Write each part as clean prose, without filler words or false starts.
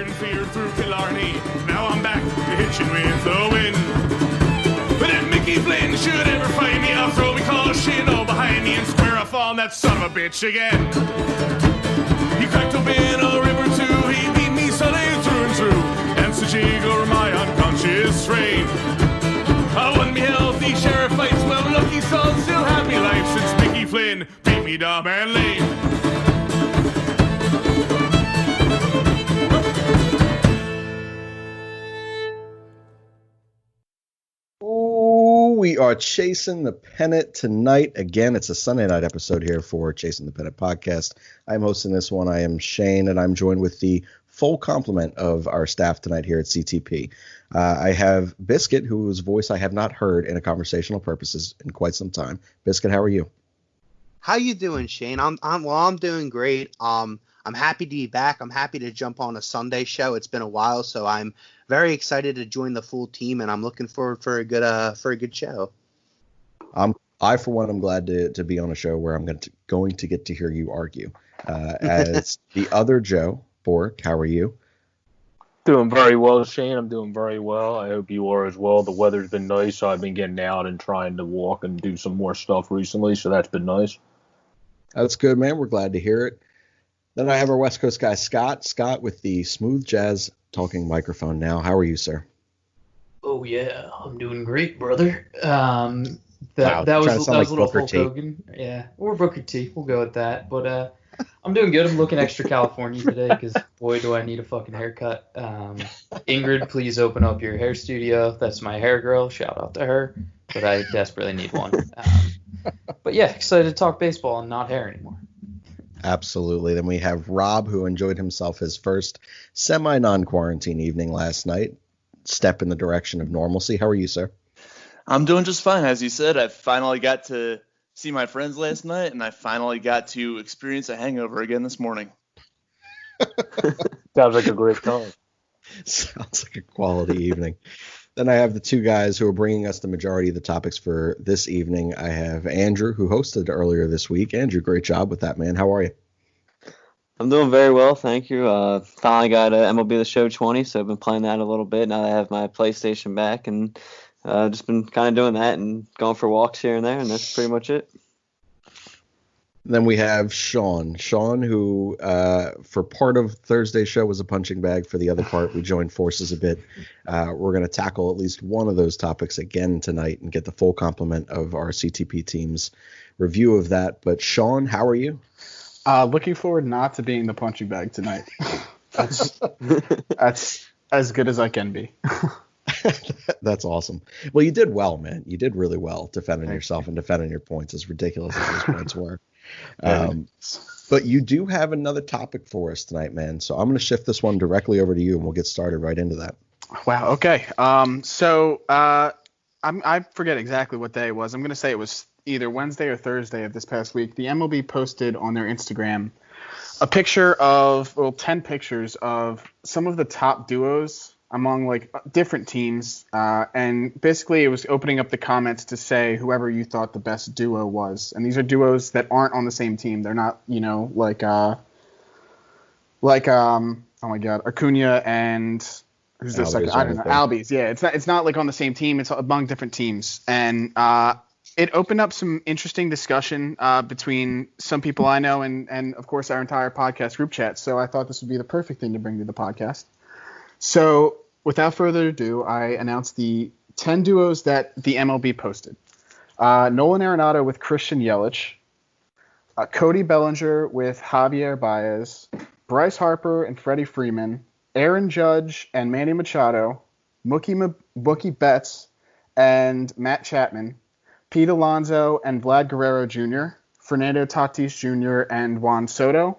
feared and feared through Killarney. Now I'm back to hitching with the wind. But if Mickey Flynn should ever find me, I'll throw me caution all behind me and square off on that son of a bitch again. He cracked open a river too, he beat me Sunday through and through, and so jiggle my unconscious frame. I won me healthy sheriff fights, well lucky son still had me life since Mickey Flynn beat me dumb and lame. We are chasing the pennant tonight. Again, it's a Sunday night episode here for Chase'n The Pennant Podcast. I'm hosting this one. I am Shane, and I'm joined with the full complement of our staff tonight here at CTP. I have Biscuit, whose voice I have not heard in a conversational purposes in quite some time. Biscuit, how are you? How you doing, Shane? I'm doing great. I'm happy to be back. I'm happy to jump on a Sunday show. It's been a while, so I'm very excited to join the full team, and I'm looking forward for a good show. I for one, am glad to be on a show where I'm going to get to hear you argue. As the other Joe, Bork, how are you? Doing very well, Shane. I'm doing very well. I hope you are as well. The weather's been nice, so I've been getting out and trying to walk and do some more stuff recently, so that's been nice. That's good, man. We're glad to hear it. Then I have our West Coast guy, Scott. Scott with the smooth jazz talking microphone now. How are you, sir? Oh, yeah. I'm doing great, brother. That was a little Hulk Hogan. Yeah, or Booker T. We'll go with that. But I'm doing good. I'm looking extra California today because, boy, do I need a fucking haircut. Ingrid, please open up your hair studio. That's my hair girl. Shout out to her. But I desperately need one. But, yeah, excited to talk baseball and not hair anymore. Absolutely. Then we have Rob, who enjoyed himself his first semi-non-quarantine evening last night. Step in the direction of normalcy. How are you, sir? I'm doing just fine. As you said, I finally got to see my friends last night, and I finally got to experience a hangover again this morning. Sounds like a great time. Sounds like a quality evening. Then I have the two guys who are bringing us the majority of the topics for this evening. I have Andrew, who hosted earlier this week. Andrew, great job with that, man. How are you? I'm doing very well, thank you. Finally got MLB The Show 20, so I've been playing that a little bit. Now that I have my PlayStation back, and just been kind of doing that and going for walks here and there, and that's pretty much it. Then we have Sean. Sean, who for part of Thursday's show was a punching bag. For the other part, we joined forces a bit. We're going to tackle at least one of those topics again tonight and get the full complement of our CTP team's review of that. But Sean, how are you? Looking forward not to being the punching bag tonight. That's as good as I can be. That's awesome. Well, you did well, man. You did really well defending yourself and defending your points, as ridiculous as those points were. But you do have another topic for us tonight, man. So I'm going to shift this one directly over to you, and we'll get started right into that. Wow. Okay. So I forget exactly what day it was. I'm going to say it was either Wednesday or Thursday of this past week. The MLB posted on their Instagram a picture of, 10 pictures of some of the top duos among like different teams, and basically it was opening up the comments to say whoever you thought the best duo was. And these are duos that aren't on the same team. They're not, like oh my God, Acuna and who's the second? I don't know. Albies. Yeah, it's not like on the same team. It's among different teams, and it opened up some interesting discussion between some people I know and of course our entire podcast group chat. So I thought this would be the perfect thing to bring to the podcast. So without further ado, I announced the 10 duos that the MLB posted. Nolan Arenado with Christian Yelich, Cody Bellinger with Javier Baez, Bryce Harper and Freddie Freeman, Aaron Judge and Manny Machado, Mookie Betts and Matt Chapman, Pete Alonso and Vlad Guerrero Jr., Fernando Tatis Jr. and Juan Soto,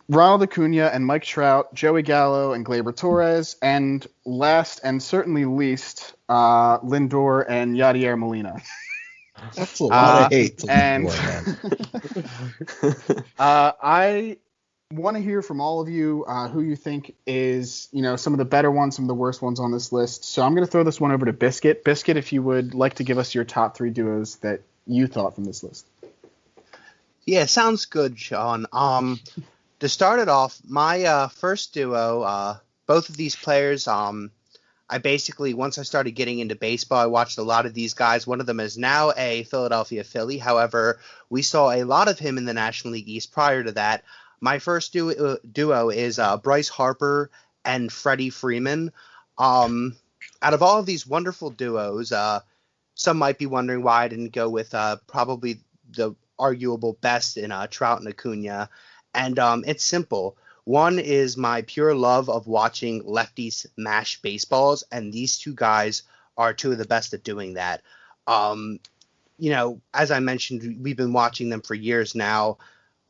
Ronald Acuna and Mike Trout, Joey Gallo and Gleyber Torres, and last and certainly least, Lindor and Yadier Molina. That's a lot of hate. And I want to hear from all of you who you think is, some of the better ones, some of the worst ones on this list. So I'm going to throw this one over to Biscuit. Biscuit, if you would like to give us your top 3 duos that you thought from this list. Yeah, sounds good, Sean. To start it off, my first duo, both of these players, I basically, once I started getting into baseball, I watched a lot of these guys. One of them is now a Philadelphia Philly. However, we saw a lot of him in the National League East prior to that. My first duo is Bryce Harper and Freddie Freeman. Out of all of these wonderful duos, some might be wondering why I didn't go with probably the arguable best in Trout and Acuna. And it's simple. One is my pure love of watching lefties mash baseballs, and these two guys are two of the best at doing that. As I mentioned, we've been watching them for years now.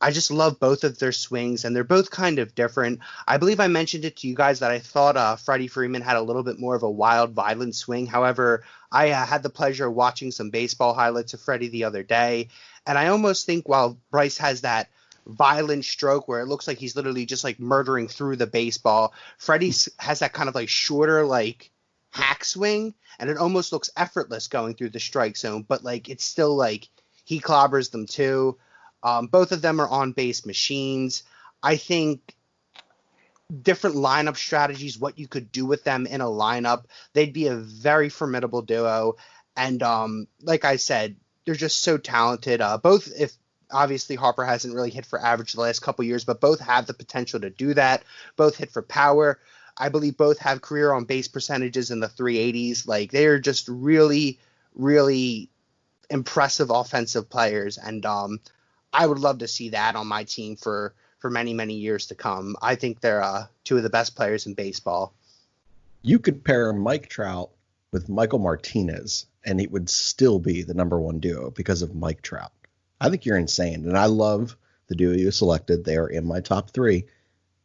I just love both of their swings, and they're both kind of different. I believe I mentioned it to you guys that I thought Freddie Freeman had a little bit more of a wild, violent swing. However, I had the pleasure of watching some baseball highlights of Freddie the other day, and I almost think while Bryce has that violent stroke where it looks like he's literally just like murdering through the baseball, Freddie has that kind of like shorter like hack swing, and it almost looks effortless going through the strike zone, but like it's still like he clobbers them too. Both of them are on base machines. I think different lineup strategies, what you could do with them in a lineup, they'd be a very formidable duo. And like I said, they're just so talented. Both, if obviously Harper hasn't really hit for average the last couple years, but both have the potential to do that. Both hit for power. I believe both have career on base percentages in the 380s. Like they are just really, really impressive offensive players. And I would love to see that on my team for many, many years to come. I think they're two of the best players in baseball. You could pair Mike Trout with Michael Martinez, and it would still be the number one duo because of Mike Trout. I think you're insane, and I love the duo you selected. They are in my top three,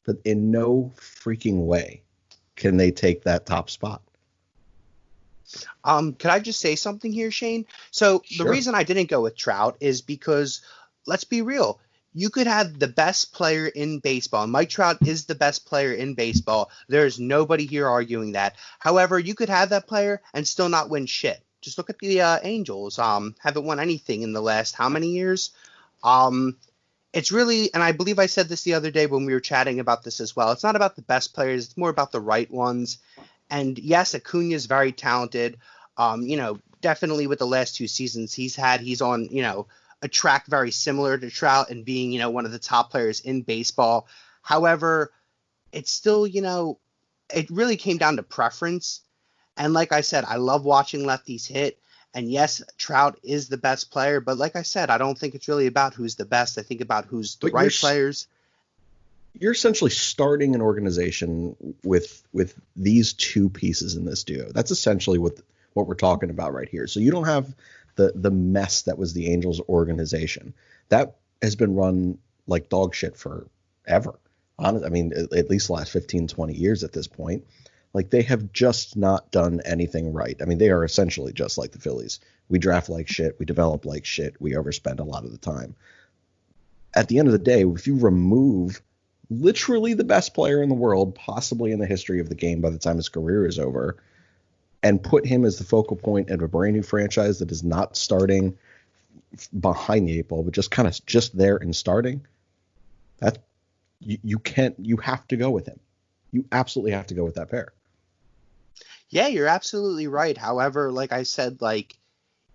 but in no freaking way can they take that top spot. Could I just say something here, Shane? So Sure. The reason I didn't go with Trout is because, let's be real, you could have the best player in baseball. And Mike Trout is the best player in baseball. There's nobody here arguing that. However, you could have that player and still not win shit. Just look at the Angels. Haven't won anything in the last how many years? It's really, and I believe I said this the other day when we were chatting about this as well, it's not about the best players. It's more about the right ones. And yes, Acuna is very talented. Definitely with the last two seasons he's on, a track very similar to Trout and being, one of the top players in baseball. However, it's still, it really came down to preference. And like I said, I love watching lefties hit. And yes, Trout is the best player. But like I said, I don't think it's really about who's the best. I think about who's the right players. You're essentially starting an organization with these two pieces in this duo. That's essentially what we're talking about right here. So you don't have the mess that was the Angels organization. That has been run like dog shit forever. I mean, at least the last 15, 20 years at this point. Like they have just not done anything right. I mean, they are essentially just like the Phillies. We draft like shit. We develop like shit. We overspend a lot of the time. At the end of the day, if you remove literally the best player in the world, possibly in the history of the game by the time his career is over, and put him as the focal point of a brand new franchise that is not starting behind the eight ball, but just kind of just there and starting, that you have to go with him. You absolutely have to go with that pair. Yeah, you're absolutely right. However, like I said,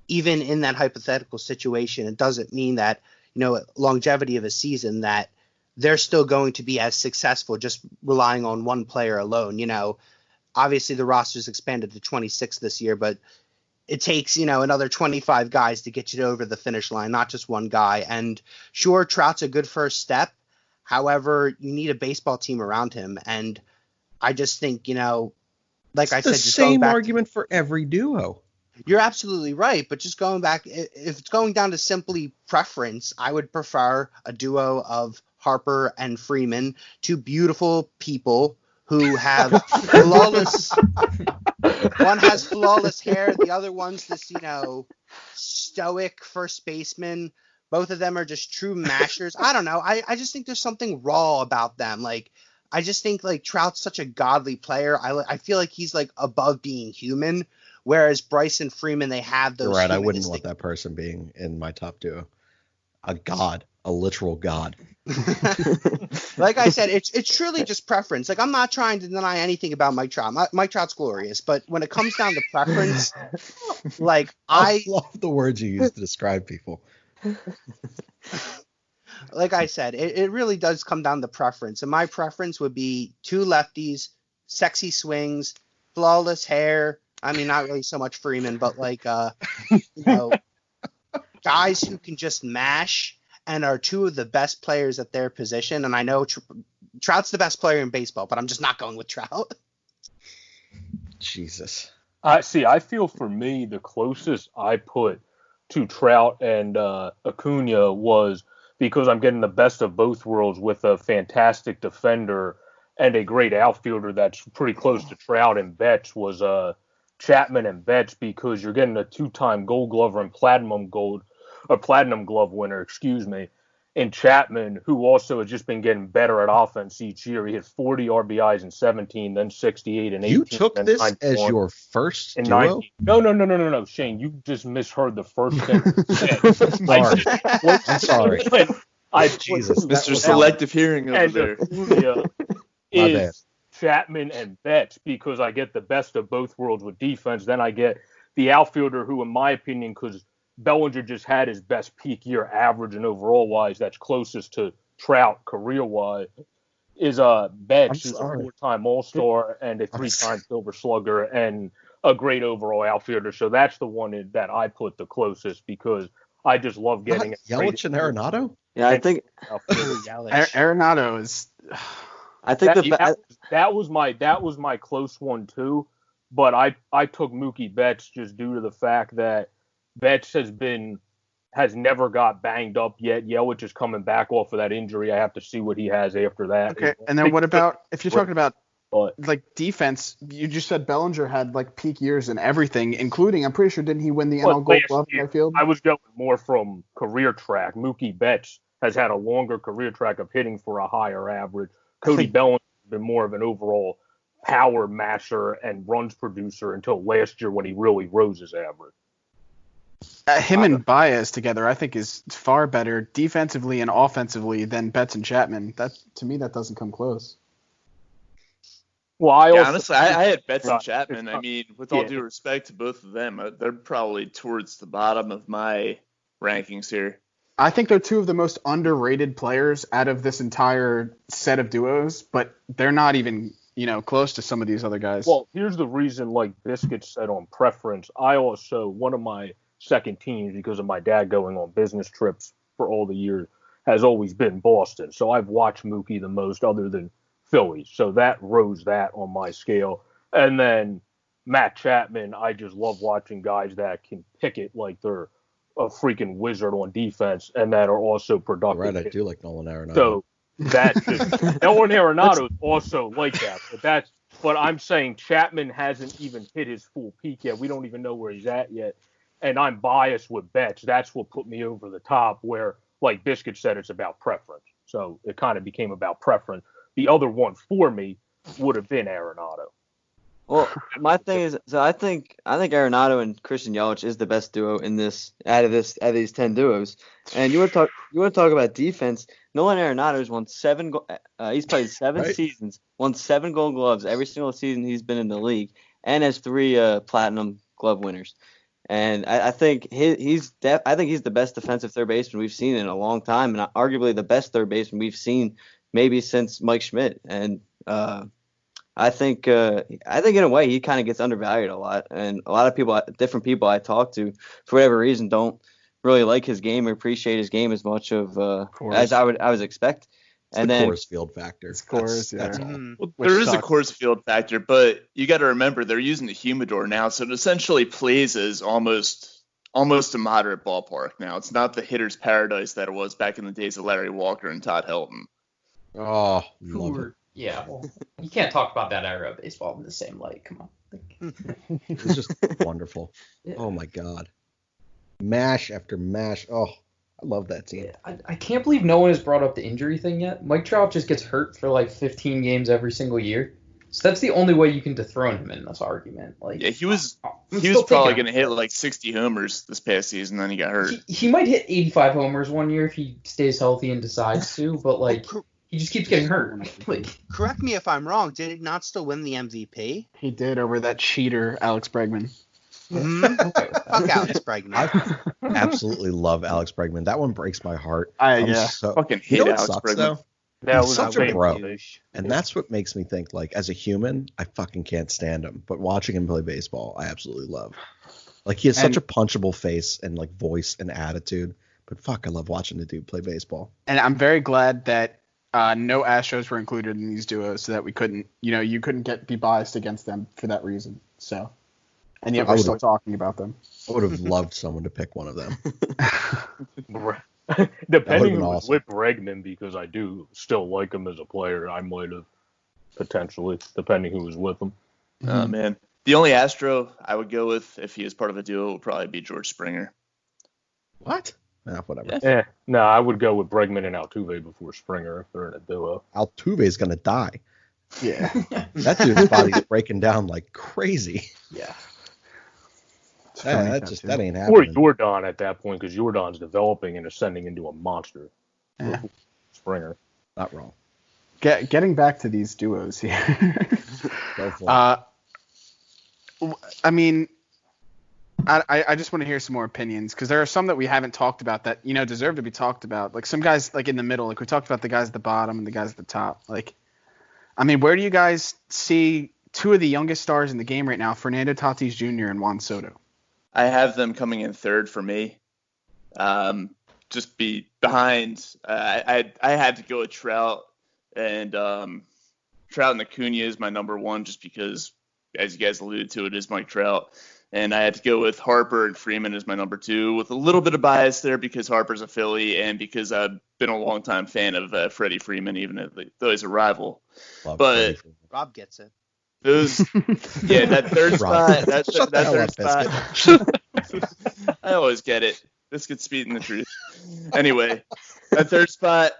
even in that hypothetical situation, it doesn't mean that, longevity of a season that they're still going to be as successful just relying on one player alone. Obviously the roster's expanded to 26 this year, but it takes, another 25 guys to get you over the finish line, not just one guy. And sure, Trout's a good first step. However, you need a baseball team around him. And I just think, like I said, the same argument for every duo. You're absolutely right. But just going back, if it's going down to simply preference, I would prefer a duo of Harper and Freeman, two beautiful people who have flawless. One has flawless hair. The other one's this, stoic first baseman. Both of them are just true mashers. I don't know. I just think there's something raw about them. I just think Trout's such a godly player. I feel like he's above being human, whereas Bryce and Freeman, they have those. You're right. I wouldn't want that person being in my top duo. A god. a literal god. Like I said, it's truly just preference. Like, I'm not trying to deny anything about Mike Trout. Mike Trout's glorious, but when it comes down to preference, like I love the words you use to describe people. Like I said, it really does come down to preference, and my preference would be two lefties, sexy swings, flawless hair. I mean, not really so much Freeman, but like guys who can just mash and are two of the best players at their position. And I know Trout's the best player in baseball, but I'm just not going with Trout. Jesus. I feel for me, the closest I put to Trout and Acuna was because I'm getting the best of both worlds with a fantastic defender and a great outfielder that's pretty close to Trout and Betts was Chapman and Betts, because you're getting a 2-time Gold Glover and Platinum Glove winner, and Chapman, who also has just been getting better at offense each year. He hit 40 RBIs in 17, then 68 and 18. You took this 91, as your first duo? 19. No, Shane. You just misheard the first thing. I'm sorry. Jesus, Mr. Selective Hearing over there. Is Chapman and Betts, because I get the best of both worlds with defense. Then I get the outfielder who, in my opinion, because Bellinger just had his best peak year average and overall wise, that's closest to Trout career wise, is Betts, who's a 4-time All-Star and a 3-time Silver Slugger and a great overall outfielder. So that's the one that I put the closest, because I just love getting Yelich and Arenado. Yeah, I think Arenado is. I think that was my close one too, but I took Mookie Betts just due to the fact that Betts has never got banged up yet. Yelich is coming back off of that injury. I have to see what he has after that. Okay, and then what about if you're talking about like defense? You just said Bellinger had like peak years and everything, including, I'm pretty sure, didn't he win the NL Gold Glove in right field? I was going more from career track. Mookie Betts has had a longer career track of hitting for a higher average. Cody Bellinger has been more of an overall power masher and runs producer until last year when he really rose his average. Him and Baez together, I think, is far better defensively and offensively than Betts and Chapman. That, to me, that doesn't come close. Well, honestly, I had Betts and Chapman. I mean, with all due respect to both of them, they're probably towards the bottom of my rankings here. I think they're two of the most underrated players out of this entire set of duos, but they're not even, close to some of these other guys. Well, here's the reason, like Biscuit said on preference. I also, one of my second teams, because of my dad going on business trips for all the years, has always been Boston. So I've watched Mookie the most other than Phillies. So that rose that on my scale. And then Matt Chapman, I just love watching guys that can pick it like they're a freaking wizard on defense and that are also productive. Right, I do like Nolan Arenado. So that Nolan Arenado is also like that. But I'm saying Chapman hasn't even hit his full peak yet. We don't even know where he's at yet. And I'm biased with Betts. That's what put me over the top, where, like Biscuit said, it's about preference. So it kind of became about preference. The other one for me would have been Arenado. Well, my thing is, so I think Arenado and Christian Yelich is the best duo in this out of these 10 duos. And you want to talk about defense? Nolan Arenado's won 7. He's played 7 seasons, won 7 Gold Gloves every single season he's been in the league, and has 3 Platinum Glove winners. And I think he's the best defensive third baseman we've seen in a long time, and arguably the best third baseman we've seen maybe since Mike Schmidt. And I think in a way he kind of gets undervalued a lot, and a lot of people, different people I talk to, for whatever reason, don't really like his game or appreciate his game as much as I was expect. And then Coors Field factor. It's Coors, that's all. Well, there is a Coors Field factor, but you got to remember they're using the humidor now, so it essentially plays as almost a moderate ballpark now. It's not the hitter's paradise that it was back in the days of Larry Walker and Todd Helton. Oh, love it. Yeah, well, you can't talk about that era of baseball in the same light. Come on. It was just wonderful. Yeah. Oh, my God. Mash after mash. Oh, I love that team. Yeah, I can't believe no one has brought up the injury thing yet. Mike Trout just gets hurt for like 15 games every single year. So that's the only way you can dethrone him in this argument. Like, Yeah, he was I'm probably going to hit like 60 homers this past season, then he got hurt. He might hit 85 homers one year if he stays healthy and decides to, but like he just keeps getting hurt. Like, correct me if I'm wrong. Did he not still win the MVP? He did over that cheater Alex Bregman. Fuck Alex Bregman. I absolutely love Alex Bregman. That one breaks my heart. Fucking hate Alex Bregman. Though? That was such a bro. douche. And that's what makes me think, like, as a human, I fucking can't stand him. But watching him play baseball, I absolutely love. Like, he has such a punchable face and, like, voice and attitude. But fuck, I love watching the dude play baseball. And I'm very glad that no Astros were included in these duos so that we couldn't, you couldn't be biased against them for that reason. So, and yet we're still talking about them. I would have loved someone to pick one of them. Depending who was with Bregman, because I do still like him as a player, I might have potentially, depending who was with him. Oh, man. The only Astro I would go with if he is part of a duo would probably be George Springer. What? Whatever. Yeah. No, I would go with Bregman and Altuve before Springer if they're in a duo. Altuve's going to die. Yeah. That dude's body's breaking down like crazy. yeah. That ain't happening. Or Jordan at that point, because Jordan's developing and ascending into a monster. Yeah. Springer. Not wrong. Getting back to these duos here. Go for it. I mean, I just want to hear some more opinions, because there are some that we haven't talked about that, deserve to be talked about. Like some guys like in the middle, like we talked about the guys at the bottom and the guys at the top. Like, I mean, where do you guys see two of the youngest stars in the game right now, Fernando Tatis Jr. and Juan Soto? I have them coming in third for me. Just be behind. I had to go with Trout, and Trout and Acuna is my number one, just because, as you guys alluded to, it is Mike Trout. And I had to go with Harper and Freeman as my number two, with a little bit of bias there because Harper's a Philly and because I've been a longtime fan of Freddie Freeman, even though he's a rival. But Rob gets it. That third spot. That third spot. I always get it. Biscuit speeding the truth. Anyway, that third spot,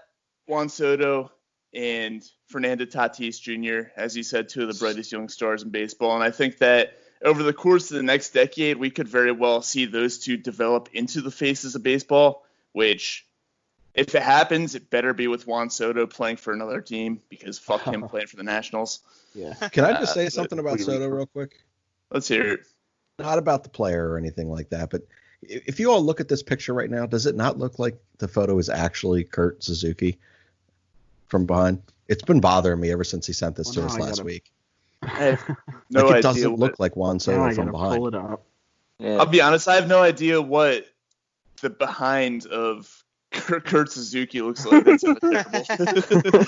Juan Soto and Fernando Tatis Jr., as you said, two of the brightest young stars in baseball. And I think that over the course of the next decade, we could very well see those two develop into the faces of baseball, which, if it happens, it better be with Juan Soto playing for another team, because fuck him playing for the Nationals. Yeah. Can I just say something about Soto real quick? Let's hear it. Not about the player or anything like that, but if you all look at this picture right now, does it not look like the photo is actually Kurt Suzuki from behind? It's been bothering me ever since he sent this to us last week. I have no idea. It doesn't look like Juan Soto from behind. Pull it up. Yeah. I'll be honest, I have no idea what the behind of Kurt Suzuki looks like. That's terrible.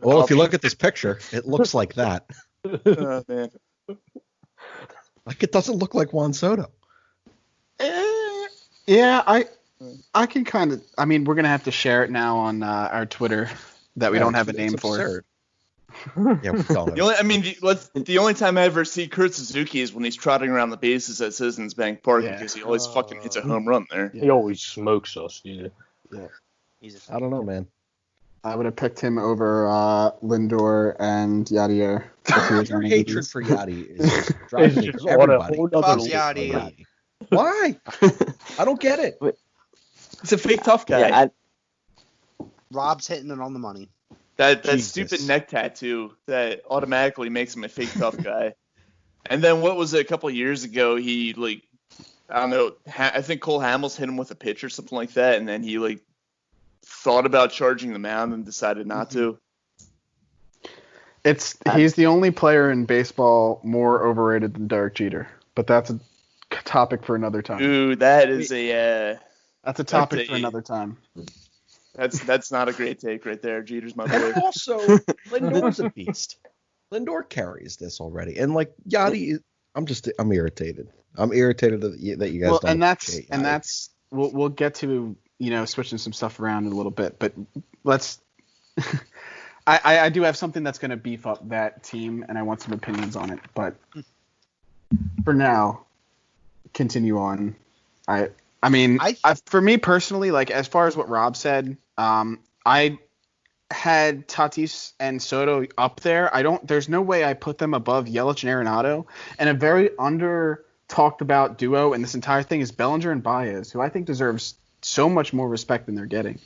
Well, if you look at this picture, it looks like that. Oh, man. Like, it doesn't look like Juan Soto. Yeah, I can kind of. I mean, we're gonna have to share it now on our Twitter that we don't have a name for. Yeah, we don't. The only time I ever see Kurt Suzuki is when he's trotting around the bases at Citizens Bank Park, because he always fucking hits a home run there. He always smokes us, dude. Yeah. I don't know, man. I would have picked him over Lindor and Yadier. Your hatred for Yachty is driving me everybody. Yachty. Why? I don't get it. He's a fake tough guy. Yeah, Rob's hitting it on the money. That stupid neck tattoo that automatically makes him a fake tough guy. And then what was it, a couple of years ago, he, like, I don't know, I think Cole Hamels hit him with a pitch or something like that, and then he, like, thought about charging the mound and decided not to. He's the only player in baseball more overrated than Derek Jeter, but that's a topic for another time. Ooh, that is that's a topic for another time. That's not a great take right there. Jeter's my boy. And also, Lindor's a beast. Lindor carries this already, and like Yachty, I'm irritated. I'm irritated that you guys don't. And that's we'll get to switching some stuff around in a little bit, but let's. I do have something that's going to beef up that team, and I want some opinions on it. But for now, continue on. I mean, for me personally, like as far as what Rob said, I had Tatis and Soto up there. There's no way I put them above Yelich and Arenado. And a very talked about duo in this entire thing is Bellinger and Baez, who I think deserves so much more respect than they're getting.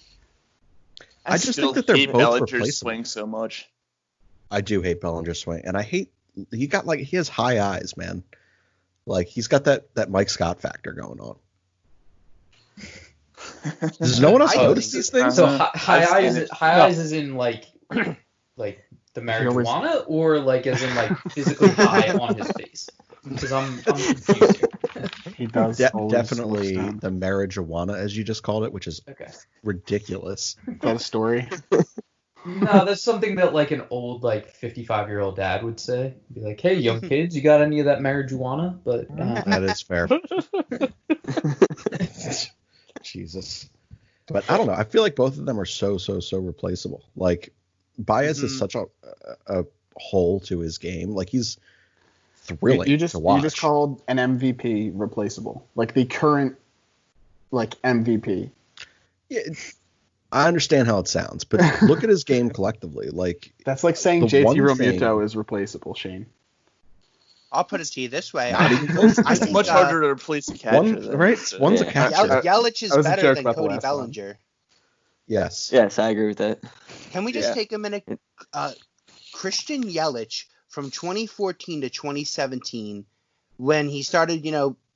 I just think that they're both Bellinger's replaceable. swing so much. I do hate Bellinger's swing, and I hate he has high eyes, man. Like he's got that Mike Scott factor going on. Does no one else notice these things? So high eyes is in like the marijuana, or like as in like physically high on his face? Because I'm confused here. He does definitely the marijuana, as you just called it, which is ridiculous. Is that a story? No, that's something that like an old like 55-year-old dad would say. Be like, hey, young kids, you got any of that marijuana? But that is fair. Jesus. But I don't know. I feel like both of them are so replaceable. Like Baez is such a hole to his game. Like he's thrilling to watch. You just called an MVP replaceable. Like the current MVP. Yeah, I understand how it sounds, but look at his game collectively. Like that's like saying JT Realmuto is replaceable, Shane. I'll put it to you this way. It's much harder to replace a catcher. One's a catcher. Yelich is better than Cody Bellinger. Yes, I agree with that. Can we just take a minute? Christian Yelich from 2014 to 2017, when he started,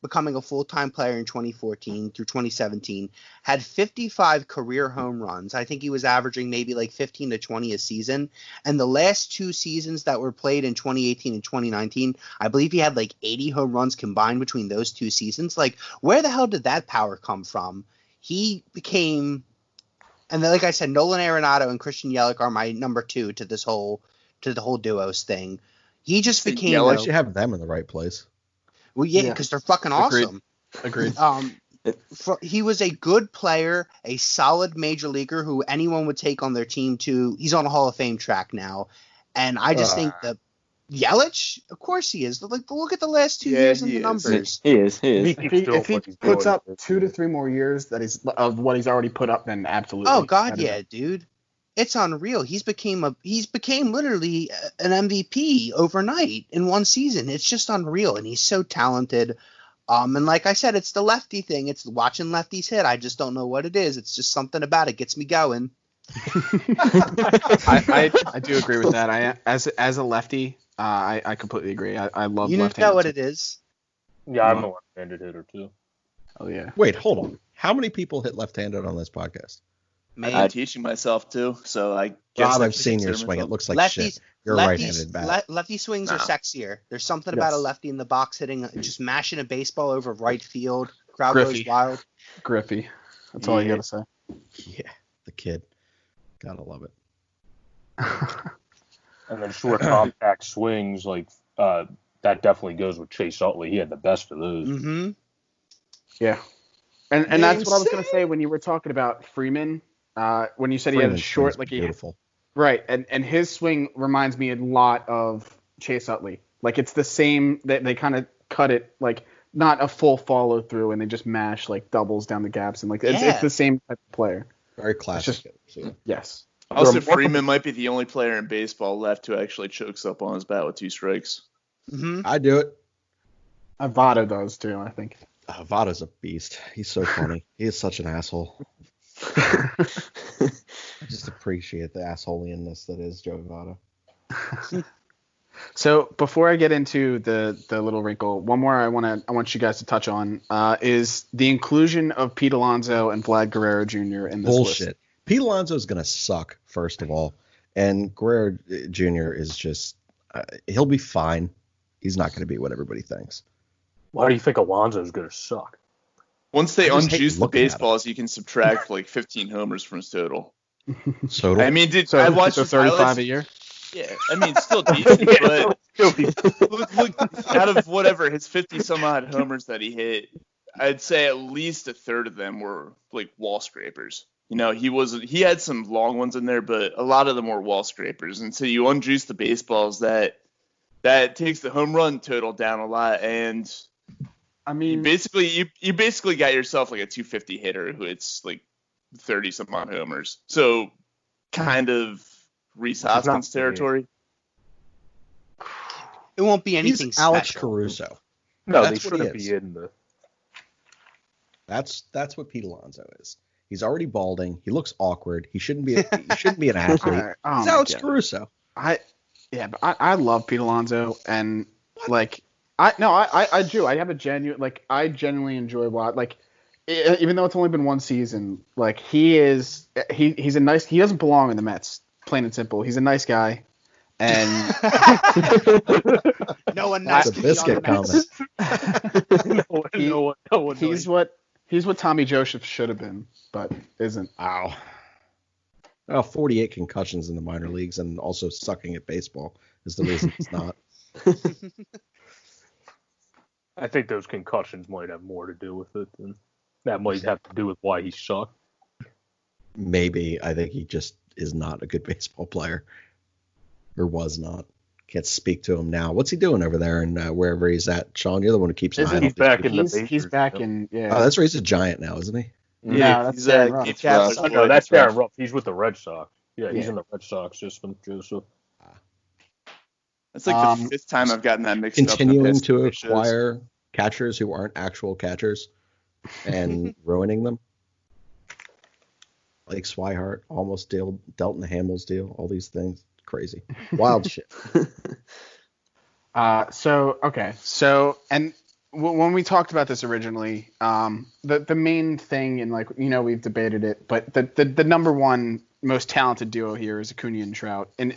becoming a full-time player in 2014 through 2017, had 55 career home runs. I think he was averaging maybe like 15 to 20 a season. And the last two seasons that were played in 2018 and 2019, I believe he had like 80 home runs combined between those two seasons. Like, where the hell did that power come from? He became, and then, like I said, Nolan Arenado and Christian Yelich are my number two to the whole duos thing. He just became. Yelich should have them in the right place. Well, yeah, because they're fucking awesome. Agreed. He was a good player, a solid major leaguer who anyone would take on their team to. He's on a Hall of Fame track now, and I just think that Yelich, of course he is. Like, look at the last 2 years and the numbers. He is. If he puts up 2 to 3 more years of what he's already put up, then absolutely. Oh God, yeah, dude. It's unreal. He's became literally an MVP overnight in one season. It's just unreal, and he's so talented. And like I said, it's the lefty thing. It's watching lefties hit. I just don't know what it is. It's just something about it gets me going. I do agree with that. As a lefty, I completely agree. I love. You know what it is? Yeah, I'm a left-handed hitter too. Oh yeah. Wait, hold on. How many people hit left-handed on this podcast? I'm teaching myself too, so I guess God, I've seen your swing. It looks like shit. You're right-handed bat. Lefty swings are sexier. There's something about a lefty in the box hitting, just mashing a baseball over right field. Crowd goes wild. Griffey. That's all you gotta say. Yeah, the kid. Gotta love it. And then short compact swings, like that definitely goes with Chase Utley. He had the best of those. Mm-hmm. Yeah. And that's what I was gonna say when you were talking about Freeman. When you said he had a short, like beautiful. Right, and his swing reminds me a lot of Chase Utley. Like it's the same. They kind of cut it like not a full follow through, and they just mash like doubles down the gaps, and like it's the same type of player. Very classic. Yes. Also, Freeman might be the only player in baseball left who actually chokes up on his bat with 2 strikes. Mm-hmm. I do it. Votto does too, I think. Votto's a beast. He's so funny. He is such an asshole. I just appreciate the assholiness that is Joey Votto. So before I get into the little wrinkle, one more I want you guys to touch on is the inclusion of Pete Alonso and Vlad Guerrero Jr. in this Bullshit. list. Pete Alonso is gonna suck, first of all, and Guerrero Jr. is just he'll be fine. He's not gonna be what everybody thinks. Why do you think Alonso's gonna suck? Once they unjuice the baseballs, you can subtract like 15 homers from his total. Total? I mean, I watched 35 a year? Yeah, I mean, it's still decent, but look, out of whatever his 50 some odd homers that he hit, I'd say at least a third of them were like wall scrapers. He had some long ones in there, but a lot of them were wall scrapers. And so you unjuice the baseballs, that takes the home run total down a lot, and I mean, you basically got yourself like a 250 hitter who hits like 30 some odd homers. So kind of Reese Hoskins territory? It won't be anything He's Alex special. Caruso. No, That's they what he shouldn't is. be in the. That's what Pete Alonso is. He's already balding. He looks awkward. He shouldn't be. He shouldn't be an athlete. Oh He's my Alex God. Caruso. But I love Pete Alonso, and like I do. I have a I genuinely enjoy even though it's only been one season, like he's a nice. He doesn't belong in the Mets, plain and simple. He's a nice guy, and No one That's knows a biscuit comment. No one. he's what Tommy Joseph should have been, but isn't. Wow. Oh, 48 concussions in the minor leagues and also sucking at baseball is the reason he's not. I think those concussions might have more to do with it than that might have to do with why he sucked. Maybe. I think he just is not a good baseball player. Or was not. Can't speak to him now. What's he doing over there and wherever he's at? Sean, you're the one who keeps an eye on He's these back people. in the He's majors, back you know? in Oh, that's right. He's a Giant now, isn't he? Yeah, that's Darren Ruff. it's Ruff. Ruff. No, that's It's Ruff. Darren Ruff. He's with the Red Sox. Yeah, he's Yeah. in the Red Sox system, Joseph. That's like the fifth time I've gotten that mixed up. in the Continuing past to couple shows. acquire catchers who aren't actual catchers and ruining them. Like Swihart almost dealt in the Hamels deal. All these things. Crazy. Wild shit. When we talked about this originally, the main thing, and we've debated it, but the number one most talented duo here is Acuna and Trout, and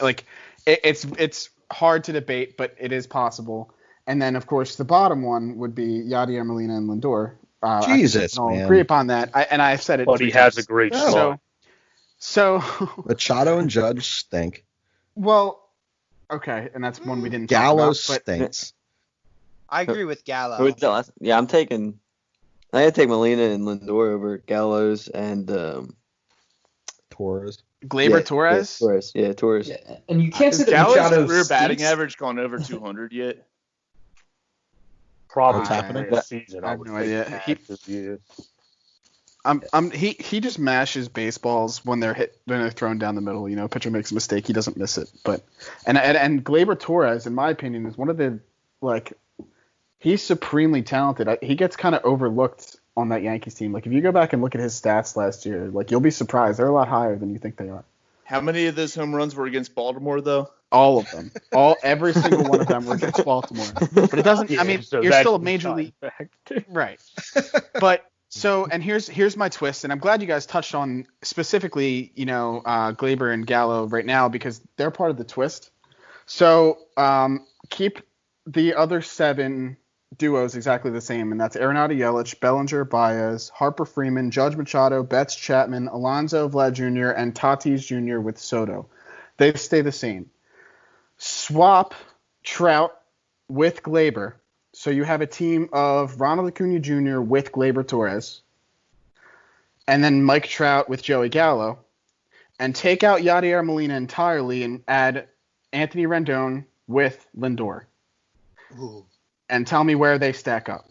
it's hard to debate, but it is possible. And then of course the bottom one would be Yadier Molina and Lindor. Jesus, I'll man. agree upon that. I've said it. But he has a times. great Oh. start. So Machado and Judge stink. well, okay, and that's one we didn't talk Gallo about, but stinks. I agree with Gallo. Who was the last? Yeah, I gotta take Molina and Lindor over Gallows and Torres. Gleyber Torres. Yeah, Torres. Yeah, and you can't Is say that Gallo's Machado career batting stinks. average gone over 200 yet? Probably What's happening? this season. I have would no think idea. that, He just mashes baseballs when they're thrown down the middle. Pitcher makes a mistake, he doesn't miss it. But and Gleyber Torres, in my opinion, is one of the he's supremely talented. He gets kind of overlooked on that Yankees team. Like if you go back and look at his stats last year, you'll be surprised. They're a lot higher than you think they are. How many of those home runs were against Baltimore, though? All of them. Every single one of them were against Baltimore. But it doesn't. I mean, so you're that's still a major league. Right. But and here's my twist, and I'm glad you guys touched on specifically, Gleyber and Gallo right now because they're part of the twist. So keep the other 7 duos exactly the same, and that's Arenado, Yelich, Bellinger, Baez, Harper, Freeman, Judge, Machado, Betts, Chapman, Alonso, Vlad Jr., and Tatis Jr. with Soto. They stay the same. Swap Trout with Gleyber. So you have a team of Ronald Acuna Jr. with Gleyber Torres, and then Mike Trout with Joey Gallo, and take out Yadier Molina entirely and add Anthony Rendon with Lindor. Ooh. And tell me where they stack up.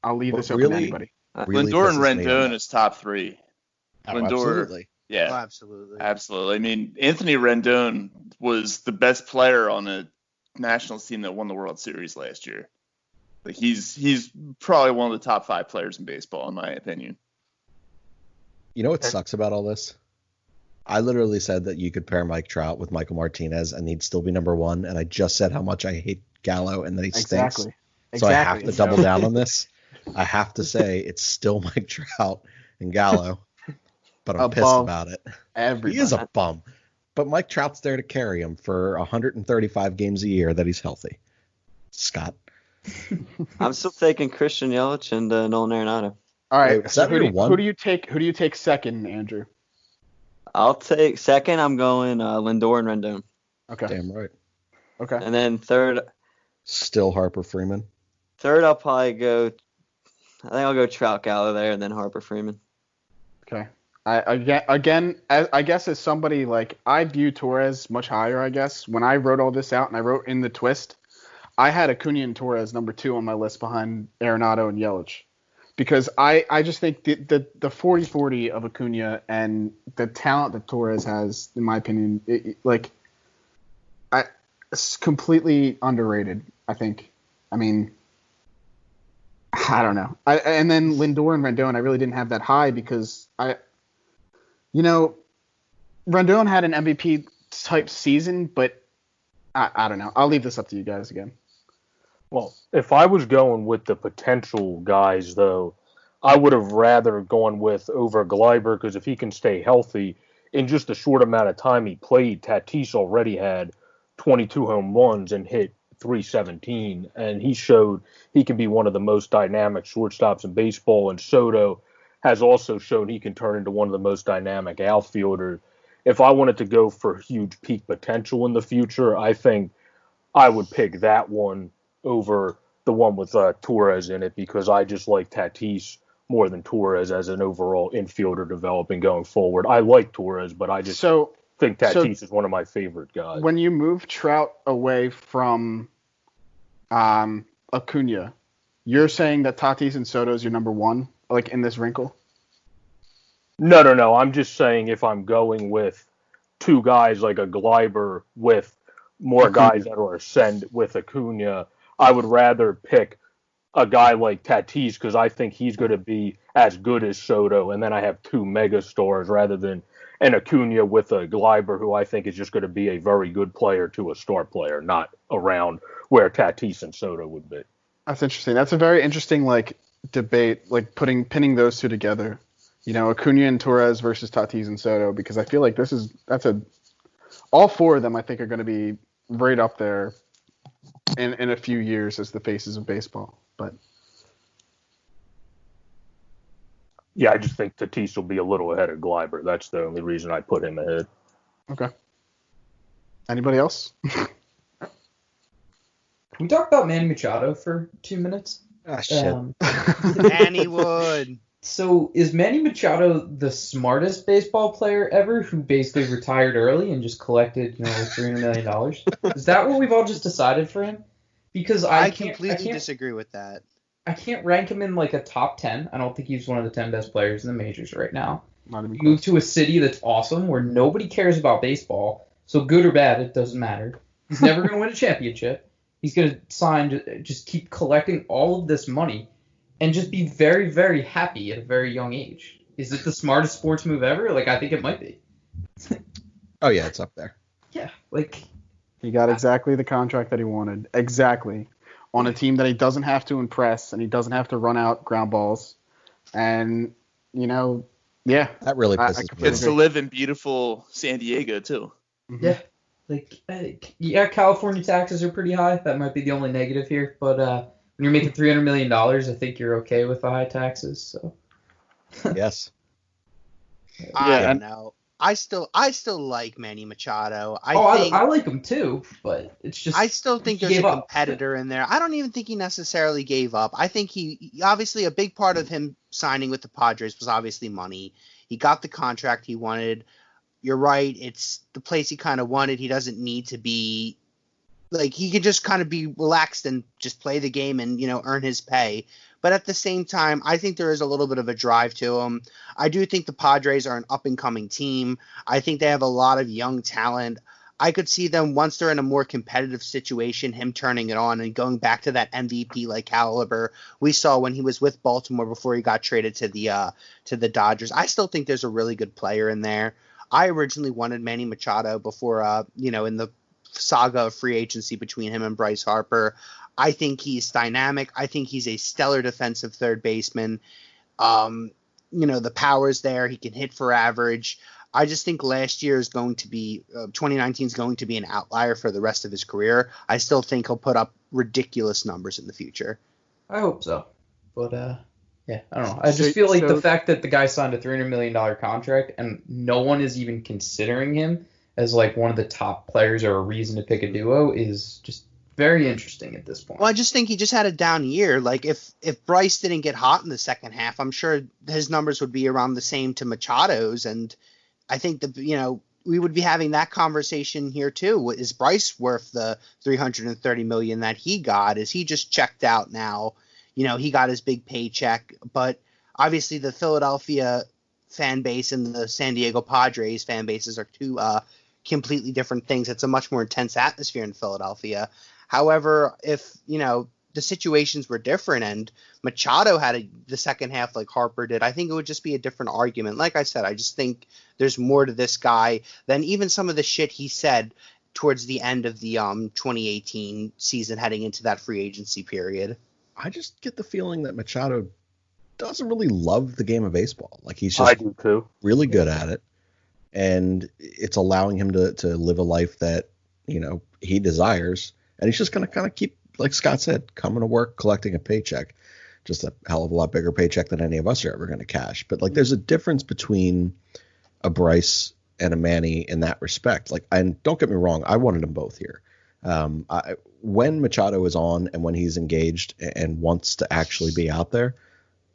I'll leave this open to anybody. Really Lindor and pisses me Rendon off. is top 3. Oh, Lindor, absolutely. yeah, Oh, absolutely. absolutely. I mean, Anthony Rendon was the best player on a Nationals team that won the World Series last year. He's probably one of the top 5 players in baseball, in my opinion. You know what sucks about all this? I literally said that you could pair Mike Trout with Michael Martinez and he'd still be number 1, and I just said how much I hate Gallo and that he stinks. Exactly. So I have to double down on this. I have to say it's still Mike Trout and Gallo, but I'm pissed Above about it. Everybody. He is a bum. But Mike Trout's there to carry him for 135 games a year that he's healthy. Scott. I'm still taking Christian Yelich and Nolan Arenado. All right. Wait, is So that your one? who do you take second, Andrew? I'll take second. I'm going Lindor and Rendon, Okay. Damn right. Okay. and then third. Still Harper Freeman. I'll probably go. I think I'll go Trout, Gallo there, and then Harper, Freeman. Okay. I guess as somebody I view Torres much higher. I guess when I wrote all this out and I wrote in the twist, I had Acuna and Torres number 2 on my list behind Arenado and Yelich, because I just think the 40-40 of Acuna and the talent that Torres has, in my opinion, it's completely underrated, I think. I mean, I don't know. And then Lindor and Rendon, I really didn't have that high because Rendon had an MVP type season, but I don't know. I'll leave this up to you guys again. Well, if I was going with the potential guys, though, I would have rather gone with over Gleiber because if he can stay healthy, in just a short amount of time he played, Tatis already had 22 home runs and hit 317, and he showed he can be one of the most dynamic shortstops in baseball, and Soto has also shown he can turn into one of the most dynamic outfielders. If I wanted to go for huge peak potential in the future, I think I would pick that one over the one with Torres in it because I just like Tatis more than Torres as an overall infielder developing going forward. I like Torres, but I just think Tatis is one of my favorite guys. When you move Trout away from Acuna, you're saying that Tatis and Soto is your number one, like in this wrinkle? No. I'm just saying if I'm going with two guys like a Gleiber with more guys that are ascend with Acuna, I would rather pick a guy like Tatis because I think he's going to be as good as Soto, and then I have two mega stars rather than an Acuna with a Gleiber who I think is just going to be a very good player to a star player, not around where Tatis and Soto would be. That's interesting. That's a very interesting debate, pinning those two together. Acuna and Torres versus Tatis and Soto, because I feel like all four of them I think are going to be right up there in a few years as the faces of baseball. But yeah, I just think Tatis will be a little ahead of Gleiber. That's the only reason I put him ahead. Okay. Anybody else? Can we talk about Manny Machado for 2 minutes? Ah, shit. Manny would. So is Manny Machado the smartest baseball player ever who basically retired early and just collected, $300 million? Is that what we've all just decided for him? Because I completely disagree with that. I can't rank him in a top 10. I don't think he's one of the 10 best players in the majors right now. He moved to a city that's awesome where nobody cares about baseball. So good or bad, it doesn't matter. He's never going to win a championship. He's going to just keep collecting all of this money and just be very, very happy at a very young age. Is it the smartest sports move ever? I think it might be. Oh, yeah, it's up there. Yeah, he got exactly the contract that he wanted. Exactly. On a team that he doesn't have to impress and he doesn't have to run out ground balls. And, yeah. That really pisses me Gets to live in beautiful San Diego, too. Yeah. California taxes are pretty high. That might be the only negative here. But when you're making $300 million, I think you're okay with the high taxes. So. Yes. I don't know. I still like Manny Machado. I like him too, but it's just I still think there's a competitor in there. I don't even think he necessarily gave up. I think he obviously a big part of him signing with the Padres was obviously money. He got the contract he wanted. You're right. It's the place he kind of wanted. He doesn't need to be he can just kind of be relaxed and just play the game and, earn his pay. But at the same time, I think there is a little bit of a drive to him. I do think the Padres are an up-and-coming team. I think they have a lot of young talent. I could see them, once they're in a more competitive situation, him turning it on and going back to that MVP-like caliber we saw when he was with Baltimore before he got traded to the Dodgers. I still think there's a really good player in there. I originally wanted Manny Machado before, in the saga of free agency between him and Bryce Harper. I think he's dynamic. I think he's a stellar defensive third baseman. The power's there. He can hit for average. I just think last year is going to be 2019 is going to be an outlier for the rest of his career. I still think he'll put up ridiculous numbers in the future. I hope so. But I don't know. I just feel like the fact that the guy signed a $300 million contract and no one is even considering him as one of the top players or a reason to pick a duo is just very interesting at this point. Well, I just think he just had a down year. If Bryce didn't get hot in the second half, I'm sure his numbers would be around the same to Machado's. And I think we would be having that conversation here too. Is Bryce worth the $330 million that he got? Is he just checked out now? he got his big paycheck. But obviously the Philadelphia fan base and the San Diego Padres fan bases are two completely different things. It's a much more intense atmosphere in Philadelphia. However, if, the situations were different and Machado had the second half like Harper did, I think it would just be a different argument. Like I said, I just think there's more to this guy than even some of the shit he said towards the end of the 2018 season heading into that free agency period. I just get the feeling that Machado doesn't really love the game of baseball. Like he's just I do too. Really good at it. And it's allowing him to live a life that, he desires. And he's just going to kind of keep, like Scott said, coming to work, collecting a paycheck, just a hell of a lot bigger paycheck than any of us are ever going to cash. But like, there's a difference between a Bryce and a Manny in that respect. Like, and don't get me wrong, I wanted them both here. When Machado is on and when he's engaged and wants to actually be out there,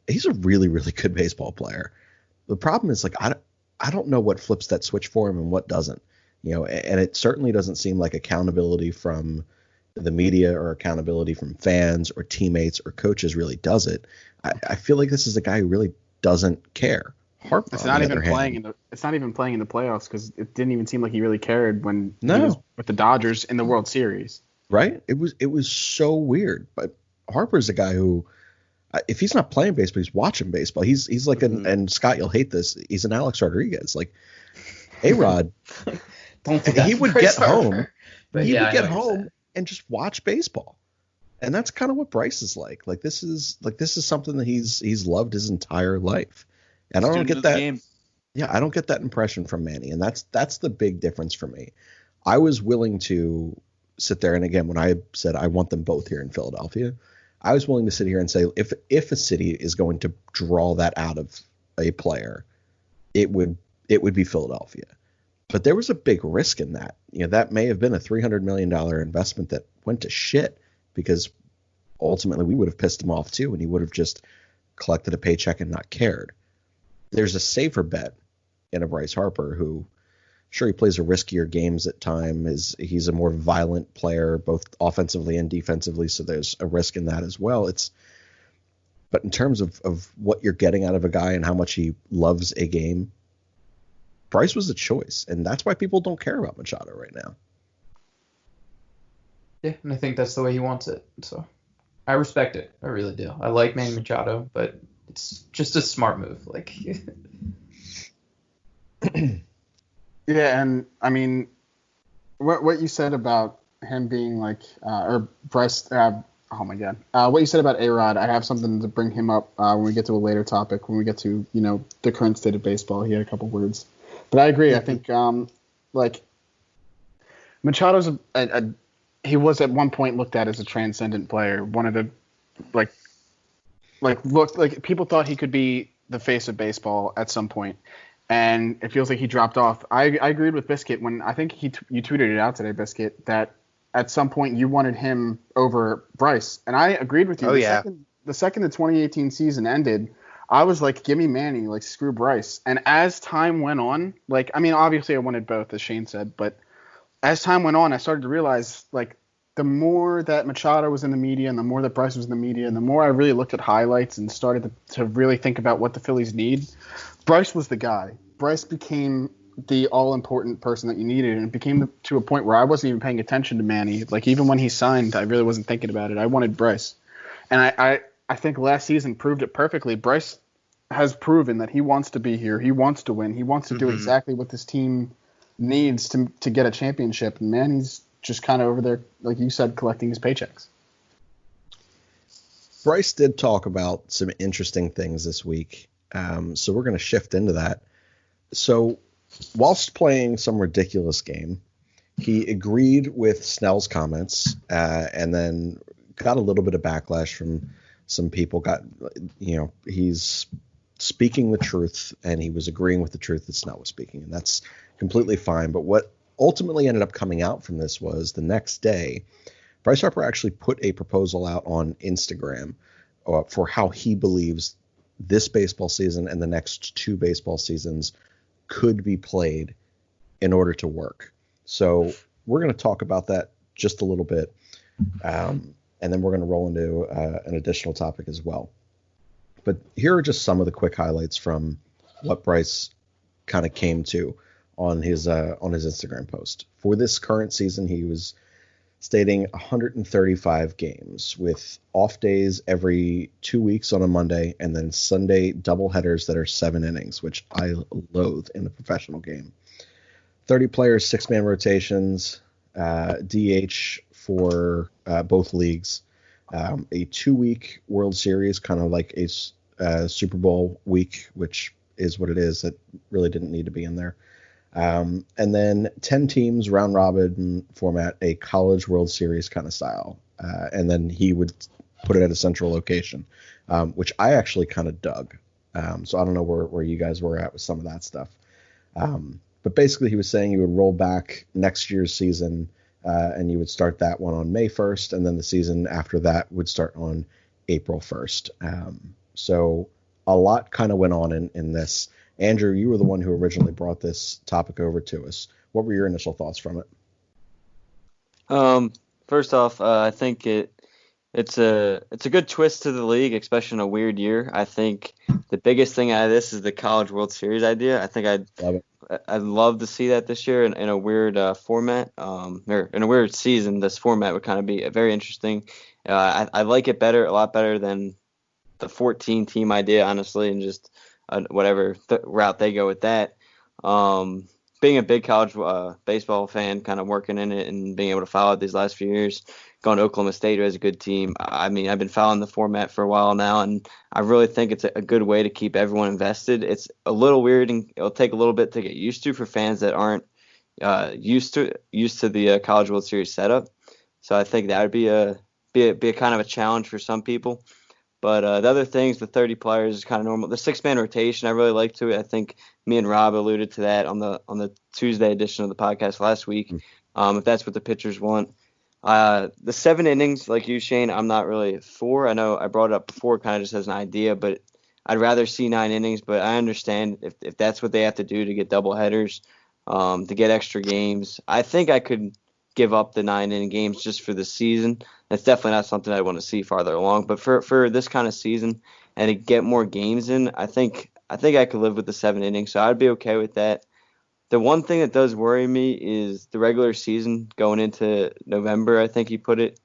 he's a really, really good baseball player. The problem is, like, I don't know what flips that switch for him and what doesn't, and it certainly doesn't seem like accountability from the media or accountability from fans or teammates or coaches really does it. I feel like this is a guy who really doesn't care. Harper, it's not even playing in the playoffs, because it didn't even seem like he really cared when he was with the Dodgers in the World Series. Right? It was so weird. But Harper's a guy who, if he's not playing baseball, he's watching baseball. He's like and Scott, you'll hate this. He's an Alex Rodriguez. Like A-Rod, he would get home. But he would get home and just watch baseball. And that's kind of what Bryce is like. Like this is something that he's loved his entire life. And I don't get that. Yeah, I don't get that impression from Manny. And that's the big difference for me. I was willing to sit there, and again, when I said I want them both here in Philadelphia, I was willing to sit here and say if a city is going to draw that out of a player, it would be Philadelphia. But there was a big risk in that. That may have been a $300 million investment that went to shit, because ultimately we would have pissed him off too, and he would have just collected a paycheck and not cared. There's a safer bet in a Bryce Harper who, sure, he plays a riskier games at times. He's a more violent player, both offensively and defensively, so there's a risk in that as well. But in terms of what you're getting out of a guy and how much he loves a game, Bryce was a choice, and that's why people don't care about Machado right now. Yeah, and I think that's the way he wants it. So I respect it. I really do. I like Manny Machado, but it's just a smart move. Like, yeah, and I mean, what you said about him being like, or Bryce, oh my God, what you said about A-Rod, I have something to bring him up when we get to a later topic, when we get to, the current state of baseball. He had a couple words. But I agree. I think, like, Machado's he was at one point looked at as a transcendent player. One of the, looked like people thought he could be the face of baseball at some point, and it feels like he dropped off. I agreed with Biscuit when I think you tweeted it out today, Biscuit, that at some point you wanted him over Bryce, and I agreed with you. The second the 2018 season ended, I was like, give me Manny, like screw Bryce. And as time went on, like, I mean, obviously I wanted both, as Shane said, but as time went on, I started to realize, like, the more that Machado was in the media and the more that Bryce was in the media and the more I really looked at highlights and started to really think about what the Phillies need, Bryce was the guy. Bryce became the all-important person that you needed, and it became to a point where I wasn't even paying attention to Manny. Like, even when he signed, I really wasn't thinking about it. I wanted Bryce. And I think last season proved it perfectly. Bryce has proven that he wants to be here. He wants to win. He wants to do exactly what this team needs to get a championship. And Manny's just kind of over there, like you said, collecting his paychecks. Bryce did talk about some interesting things this week. So we're going to shift into that. So whilst playing some ridiculous game, he agreed with Snell's comments and then got a little bit of backlash from some people. He's speaking the truth, and he was agreeing with the truth that Snell was speaking, and that's completely fine. But what ultimately ended up coming out from this was the next day, Bryce Harper actually put a proposal out on Instagram for how he believes this baseball season and the next two baseball seasons could be played in order to work. So we're going to talk about that just a little bit. and then we're going to roll into an additional topic as well. But here are just some of the quick highlights from what Bryce kind of came to on his Instagram post. For this current season, he was stating 135 games with off days every 2 weeks on a Monday, and then Sunday doubleheaders that are 7 innings, which I loathe in a professional game. 30 players, 6-man rotations, DH for both leagues, a 2-week World Series, kind of like a Super Bowl week, which is what it is. It really didn't need to be in there. And then 10 teams, round robin format, a college World Series kind of style. And then he would put it at a central location, which I actually kind of dug. So I don't know where you guys were at with some of that stuff. But basically he was saying you would roll back next year's season, and you would start that one on May 1st. And then the season after that would start on April 1st. So a lot kind of went on in this. Andrew, you were the one who originally brought this topic over to us. What were your initial thoughts from it? First off, I think it's a good twist to the league, especially in a weird year. I think the biggest thing out of this is the College World Series idea. I think I'd love to see that this year in a weird format, or in a weird season. This format would kind of be very interesting. I like it a lot better than the 14 team idea, honestly, and just whatever route they go with that. Being a big college baseball fan, kind of working in it and being able to follow it these last few years, going to Oklahoma State, who has a good team. I mean, I've been following the format for a while now, and I really think it's a good way to keep everyone invested. It's a little weird, and it'll take a little bit to get used to for fans that aren't used to the College World Series setup. So I think that would be a kind of a challenge for some people. But the other things, the 30 players is kind of normal. The 6-man rotation, I really like to it. I think me and Rob alluded to that on the Tuesday edition of the podcast last week. If that's what the pitchers want. The 7 innings, like you, Shane, I'm not really for. I know I brought it up before kind of just as an idea, but I'd rather see 9 innings. But I understand if that's what they have to do to get double headers, to get extra games. I think I could give up the 9-inning games just for the season. That's definitely not something I want to see farther along. But for this kind of season and to get more games in, I think I could live with the 7 innings. So I'd be okay with that. The one thing that does worry me is the regular season going into November, I think he put it.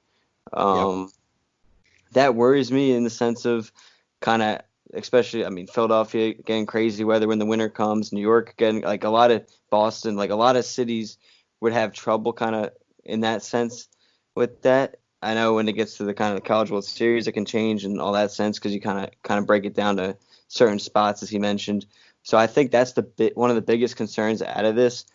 That worries me in the sense of kind of, especially, I mean, Philadelphia getting crazy weather when the winter comes, New York getting, like a lot of Boston, like a lot of cities would have trouble kind of in that sense with that. I know when it gets to the kind of the College World Series, it can change in all that sense because you kind of break it down to certain spots, as he mentioned. So I think that's one of the biggest concerns out of this.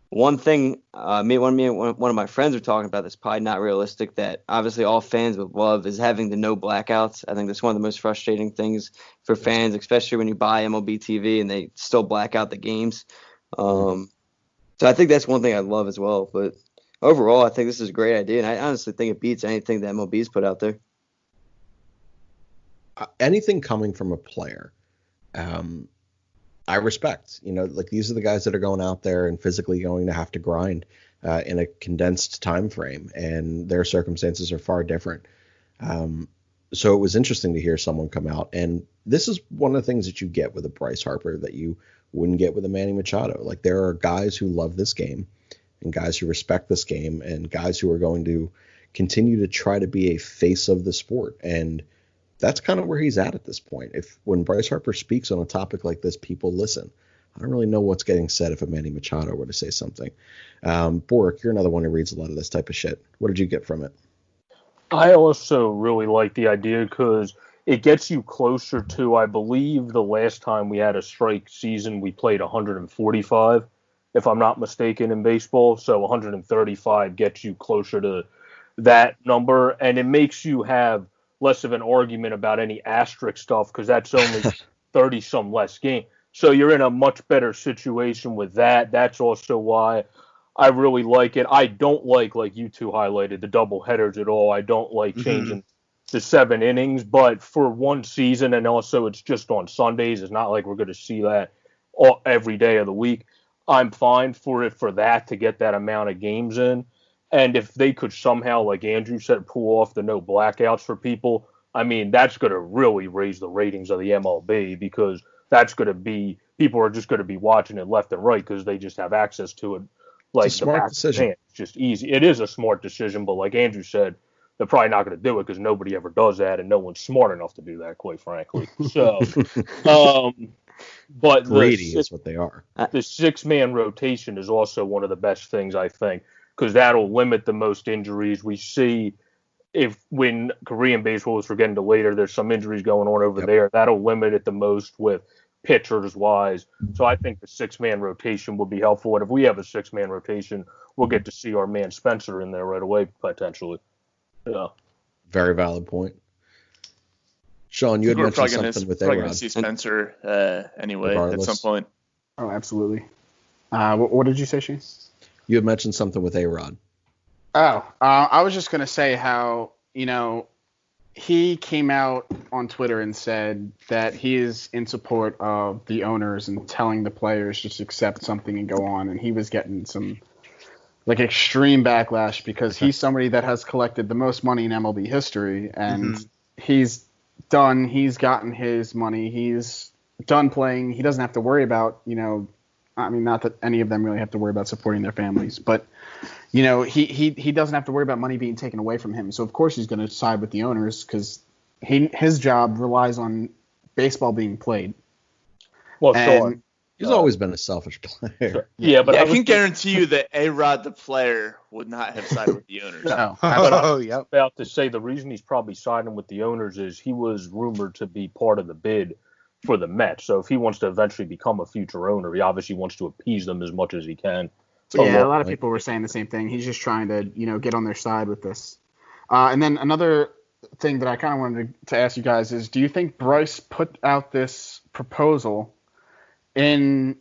One thing, one of my friends were talking about, that's probably not realistic, that obviously all fans would love, is having the no blackouts. I think that's one of the most frustrating things for fans, especially when you buy MLB TV and they still black out the games. So I think that's one thing I'd love as well. But overall, I think this is a great idea, and I honestly think it beats anything that MLB's put out there. Anything coming from a player, I respect. Like these are the guys that are going out there and physically going to have to grind in a condensed time frame, and their circumstances are far different. So it was interesting to hear someone come out, and this is one of the things that you get with a Bryce Harper that you wouldn't get with a Manny Machado. Like there are guys who love this game and guys who respect this game and guys who are going to continue to try to be a face of the sport. And that's kind of where he's at this point. When Bryce Harper speaks on a topic like this, people listen. I don't really know what's getting said if a Manny Machado were to say something. Bork, you're another one who reads a lot of this type of shit. What did you get from it? I also really like the idea because it gets you closer to, I believe the last time we had a strike season, we played 145, if I'm not mistaken, in baseball. So 135 gets you closer to that number, and it makes you have less of an argument about any asterisk stuff because that's only 30-some less game. So you're in a much better situation with that. That's also why I really like it. I don't like you two highlighted, the double headers at all. I don't like changing to 7 innings, but for one season, and also it's just on Sundays. It's not like we're going to see that every day of the week. I'm fine for that to get that amount of games in. And if they could somehow, like Andrew said, pull off the no blackouts for people, I mean, that's going to really raise the ratings of the MLB, because that's going to be, people are just going to be watching it left and right because they just have access to it. Like, it's a smart decision. It's just easy. It is a smart decision, but like Andrew said, they're probably not going to do it because nobody ever does that, and no one's smart enough to do that, quite frankly. So, but greedy is what they are. The 6-man rotation is also one of the best things, I think, because that'll limit the most injuries. We see when Korean baseball is forgetting to later, there's some injuries going on over there. That'll limit it the most with pitchers wise. So I think the 6-man rotation would be helpful. And if we have a 6-man rotation, we'll get to see our man Spencer in there right away, potentially. Yeah. Very valid point. Sean, you had mentioned something with A-Rod. We're probably going to see Spencer anyway regardless. At some point. Oh, absolutely. What did you say, Shane? You had mentioned something with A-Rod. I was just going to say how, he came out on Twitter and said that he is in support of the owners and telling the players just accept something and go on. And he was getting some extreme backlash because he's somebody that has collected the most money in MLB history, and he's gotten his money. He's done playing. He doesn't have to worry about, not that any of them really have to worry about supporting their families, but he doesn't have to worry about money being taken away from him. So of course he's going to side with the owners because his job relies on baseball being played. Well, sure. He's always been a selfish player. Sure. Yeah, but I can guarantee you that A-Rod, the player, would not have sided with the owners. No. Yep. About to say the reason he's probably siding with the owners is he was rumored to be part of the bid for the Mets. So if he wants to eventually become a future owner, he obviously wants to appease them as much as he can. Yeah, a lot of people were saying the same thing. He's just trying to, get on their side with this. And then another thing that I kind of wanted to ask you guys is, do you think Bryce put out this proposal in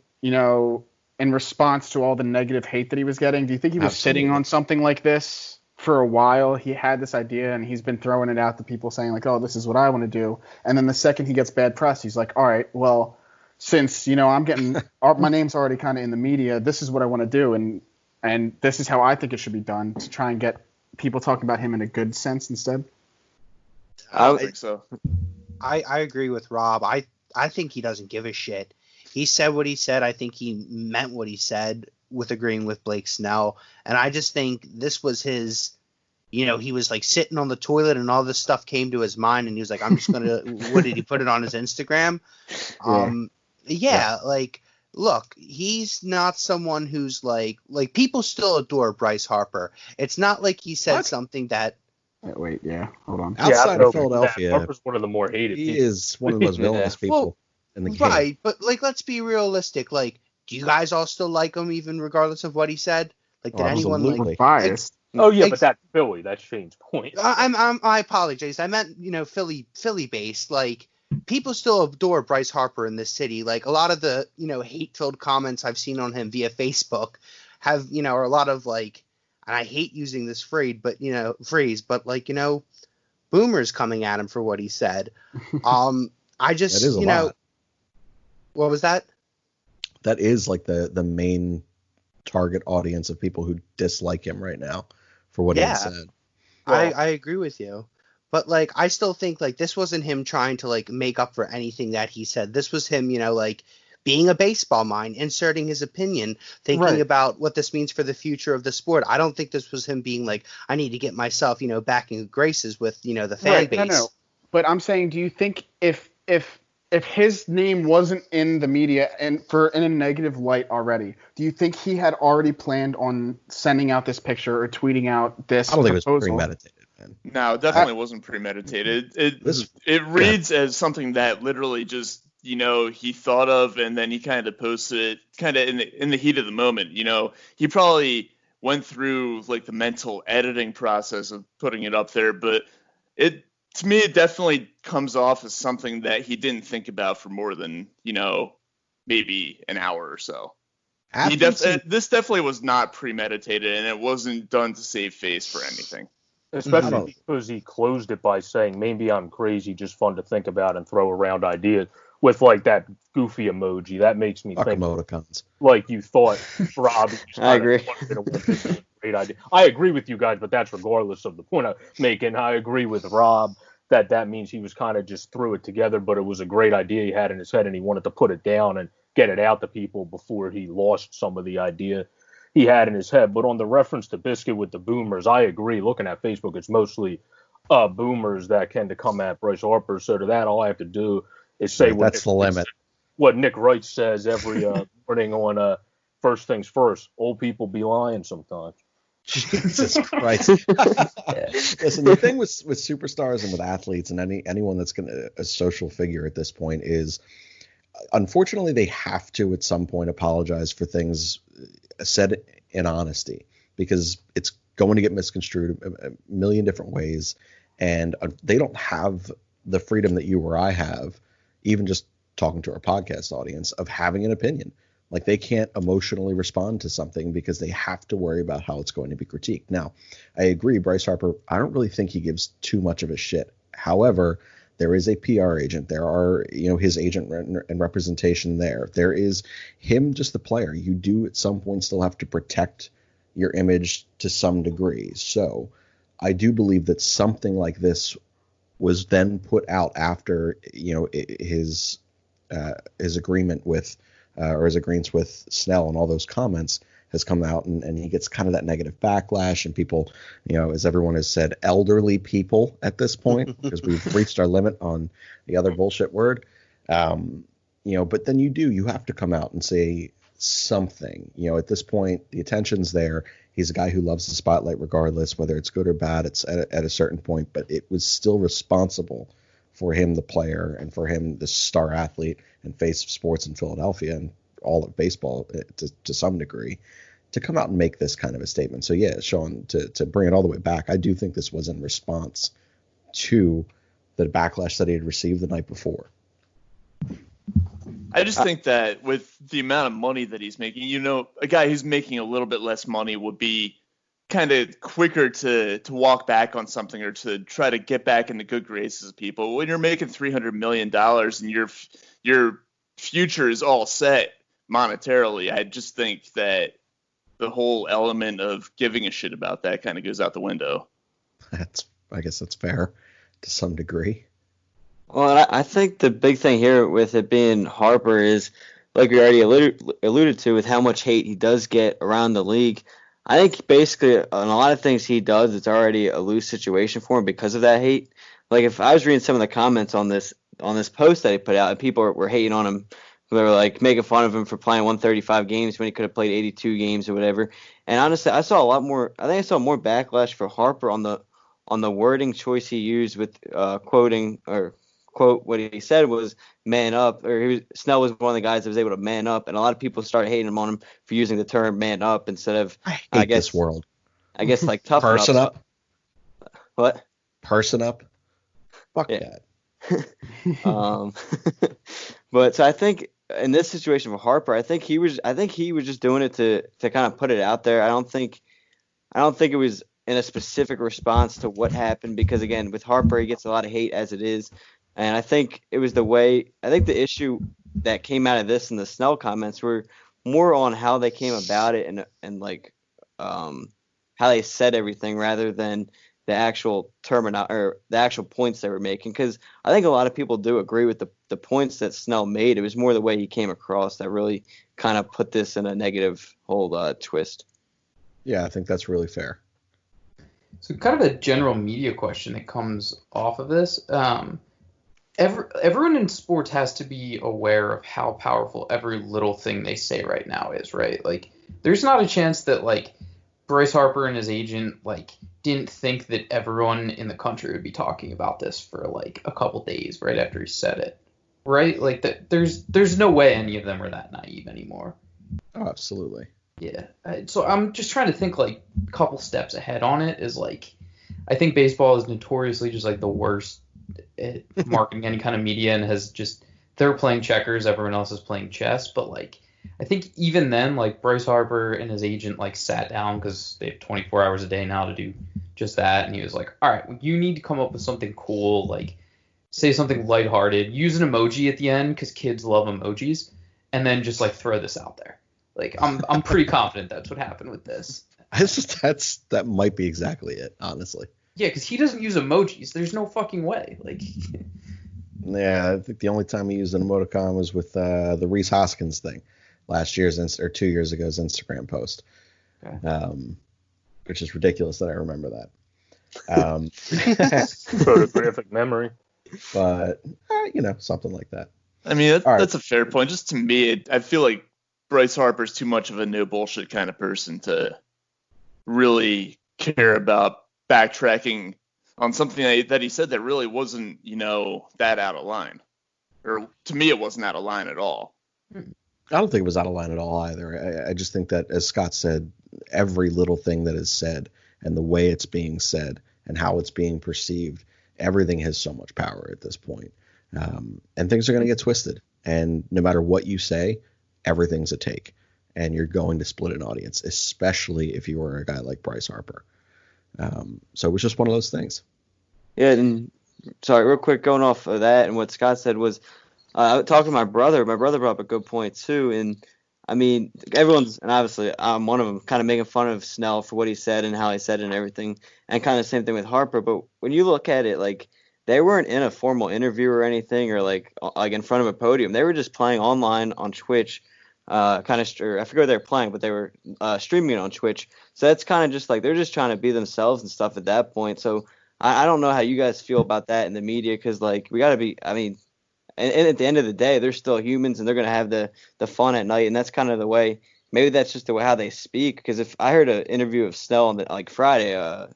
response to all the negative hate that he was getting? Do you think he was sitting on something like this for a while? He had this idea and he's been throwing it out to people saying like, oh, this is what I want to do. And then the second he gets bad press, he's like, all right, well, since, I'm getting my name's already kind of in the media, this is what I want to do. And this is how I think it should be done, to try and get people talking about him in a good sense instead. I think so. I agree with Rob. I think he doesn't give a shit. He said what he said. I think he meant what he said with agreeing with Blake Snell. And I just think this was his, he was like sitting on the toilet and all this stuff came to his mind and he was like, I'm just going to, what did he put it on his Instagram? Like, look, he's not someone who's like people still adore Bryce Harper. It's not like he said something that. Wait, hold on. Outside of Philadelphia, Harper's one of the more hated people. He is one of the most villainous people in the game. Right, but let's be realistic. Like, do you guys all still like him even regardless of what he said? Like, did anyone like biased? Oh yeah, but that's Philly. That's Shane's point. I apologize. I meant Philly based. Like, people still adore Bryce Harper in this city. Like, a lot of the hate-filled comments I've seen on him via Facebook have are a lot of like, and I hate using this phrase, but boomers coming at him for what he said. I just that is a lot. What was that? That is like the main target audience of people who dislike him right now for what he said. I agree with you. But, like, I still think, like, this wasn't him trying to, like, make up for anything that he said. This was him, like, being a baseball mind, inserting his opinion, thinking about what this means for the future of the sport. I don't think this was him being like, I need to get myself, back in graces with, the fan base. No. But I'm saying, do you think if his name wasn't in the media and in a negative light already, do you think he had already planned on sending out this picture or tweeting out this proposal? I don't think it was premeditated. No, it definitely wasn't premeditated. It reads as something that literally just, he thought of and then he kind of posted it kind of in the heat of the moment. He probably went through like the mental editing process of putting it up there, but to me, it definitely comes off as something that he didn't think about for more than, maybe an hour or so. This definitely was not premeditated and it wasn't done to save face for anything. Especially because he closed it by saying, maybe I'm crazy, just fun to think about and throw around ideas with like that goofy emoji. That makes me think emoticons. Like you thought Rob. I agree. great idea. I agree with you guys, but that's regardless of the point I'm making. I agree with Rob that means he was kind of just threw it together, but it was a great idea he had in his head, and he wanted to put it down and get it out to people before he lost some of the idea he had in his head. But on the reference to Biscuit with the boomers, I agree. Looking at Facebook, it's mostly boomers that tend to come at Bryce Harper. So to that, all I have to do is say that's the limit. What Nick Wright says every morning on First Things First. Old people be lying sometimes. Jesus Christ. Listen, the thing with superstars and with athletes and anyone that's a social figure at this point is, unfortunately, they have to at some point apologize for things said in honesty, because it's going to get misconstrued a million different ways, and they don't have the freedom that you or I have, even just talking to our podcast audience, of having an opinion. Like, they can't emotionally respond to something because they have to worry about how it's going to be critiqued. Now, I agree, Bryce Harper, I don't really think he gives too much of a shit. However, there is a PR agent. There are, his agent and representation there. There is him, just the player. You do at some point still have to protect your image to some degree. So I do believe that something like this was then put out after, his agreement with, or his agreements with Snell and all those comments has come out, and he gets kind of that negative backlash, and people, as everyone has said, elderly people at this point, because we've reached our limit on the other bullshit word. But then you have to come out and say something. At this point, the attention's there. He's a guy who loves the spotlight regardless, whether it's good or bad. It's at a certain point, but it was still responsible for him, the player, and for him, the star athlete and face of sports in Philadelphia and all of baseball to some degree, to come out and make this kind of a statement. So yeah, Sean, to bring it all the way back, I do think this was in response to the backlash that he had received the night before. I just think that with the amount of money that he's making, a guy who's making a little bit less money would be kind of quicker to walk back on something or to try to get back in the good graces of people. When you're making $300 million and your future is all set monetarily, I just think that the whole element of giving a shit about that kind of goes out the window. I guess that's fair to some degree. Well, I think the big thing here with it being Harper is, like we already alluded to, with how much hate he does get around the league. I think basically on a lot of things he does, it's already a loose situation for him because of that hate. Like, if I was reading some of the comments on this post that he put out, and people were hating on him, they were like making fun of him for playing 135 games when he could have played 82 games or whatever. And honestly, I saw more backlash for Harper on the wording choice he used with quoting or quote what he said was man up, or Snell was one of the guys that was able to man up, and a lot of people started hating him on him for using the term man up instead of I guess this world. I guess like tough person up. What? Person up. Fuck that. But so I think in this situation for Harper, I think he was just doing it to kind of put it out there. I don't think it was in a specific response to what happened, because again, with Harper, he gets a lot of hate as it is. And I think it was the issue that came out of this and the Snell comments were more on how they came about it and like how they said everything rather than the actual or the actual points they were making. Because I think a lot of people do agree with the points that Snell made. It was more the way he came across that really kind of put this in a negative whole twist. Yeah, I think that's really fair. So kind of a general media question that comes off of this. Everyone in sports has to be aware of how powerful every little thing they say right now is, right? Like, there's not a chance that, like, Bryce Harper and his agent, like, didn't think that everyone in the country would be talking about this for, like, a couple days right after he said it, right? Like, there's no way any of them are that naive anymore. Oh, absolutely. Yeah. So I'm just trying to think, like, a couple steps ahead on it is, like, I think baseball is notoriously just, like, the worst at marketing any kind of media, and they're playing checkers, everyone else is playing chess. But, like, I think even then, like, Bryce Harper and his agent, like, sat down because they have 24 hours a day now to do just that. And he was like, all right, well, you need to come up with something cool, like, say something lighthearted, use an emoji at the end because kids love emojis, and then just, like, throw this out there. Like, I'm pretty confident that's what happened with this. That might be exactly it, honestly. Yeah, because he doesn't use emojis. There's no fucking way. Like. Yeah, I think the only time he used an emoticon was with the Reese Hoskins thing last year's or 2 years ago's Instagram post, which is ridiculous that I remember that. Photographic memory. But, something like that. I mean, that's a fair point. Just to me, I feel like Bryce Harper's too much of a no bullshit kind of person to really care about backtracking on something that he said that really wasn't, that out of line. Or to me, it wasn't out of line at all. I don't think it was out of line at all either. I just think that, as Scott said, every little thing that is said and the way it's being said and how it's being perceived, everything has so much power at this point. And things are going to get twisted. And no matter what you say, everything's a take. And you're going to split an audience, especially if you were a guy like Bryce Harper. So it was just one of those things. Yeah, and sorry, real quick, going off of that and what Scott said was, I was talking to my brother. My brother brought up a good point too, and I mean, everyone's, and obviously I'm one of them, kind of making fun of Snell for what he said and how he said it and everything, and kind of the same thing with Harper. But when you look at it, like, they weren't in a formal interview or anything, or like in front of a podium. They were just playing online on Twitch. I forget what they were playing, but they were streaming it on Twitch. So that's kind of just like they're just trying to be themselves and stuff at that point. So I don't know how you guys feel about that in the media, because like we got to be. I mean, and at the end of the day, they're still humans and they're gonna have the fun at night, and that's kind of the way. Maybe that's just the way how they speak. Because if I heard an interview of Snell on Friday,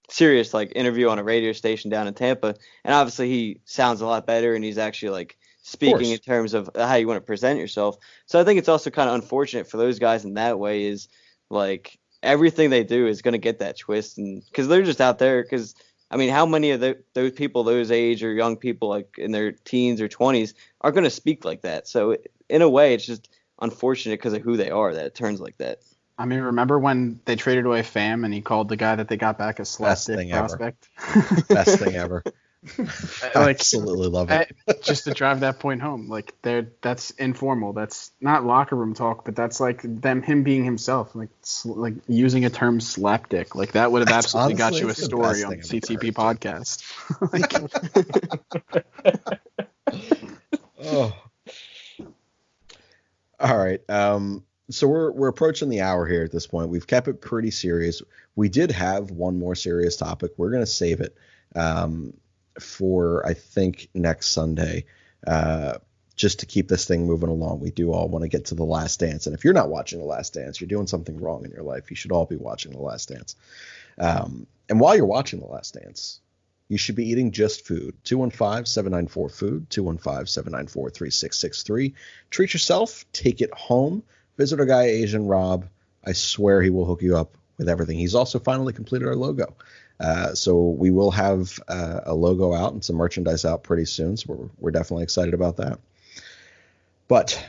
serious like interview on a radio station down in Tampa, and obviously he sounds a lot better and he's actually like speaking in terms of how you want to present yourself. So I think it's also kind of unfortunate for those guys in that way, is like everything they do is going to get that twist, and because they're just out there. Because I mean, how many of those people those age or young people like in their teens or 20s are going to speak like that? So in a way, it's just unfortunate because of who they are that it turns like that. I mean, remember when they traded away Pham and he called the guy that they got back a slapstick prospect? Best thing ever. I absolutely love it. Just to drive that point home, like that's informal. That's not locker room talk, but that's like him being himself, like using a term slapdick. Like that would have absolutely got you a story on the CTP podcast. Oh. All right. So we're approaching the hour here at this point. We've kept it pretty serious. We did have one more serious topic. We're going to save it for, I think, next Sunday, just to keep this thing moving along. We do all want to get to The Last Dance. And if you're not watching The Last Dance, you're doing something wrong in your life. You should all be watching The Last Dance. And while you're watching The Last Dance, you should be eating just food. 215-794-FOOD, 215-794-3663. Treat yourself. Take it home. Visit our guy, Asian Rob. I swear he will hook you up with everything. He's also finally completed our logo. So we will have a logo out and some merchandise out pretty soon. So we're definitely excited about that. But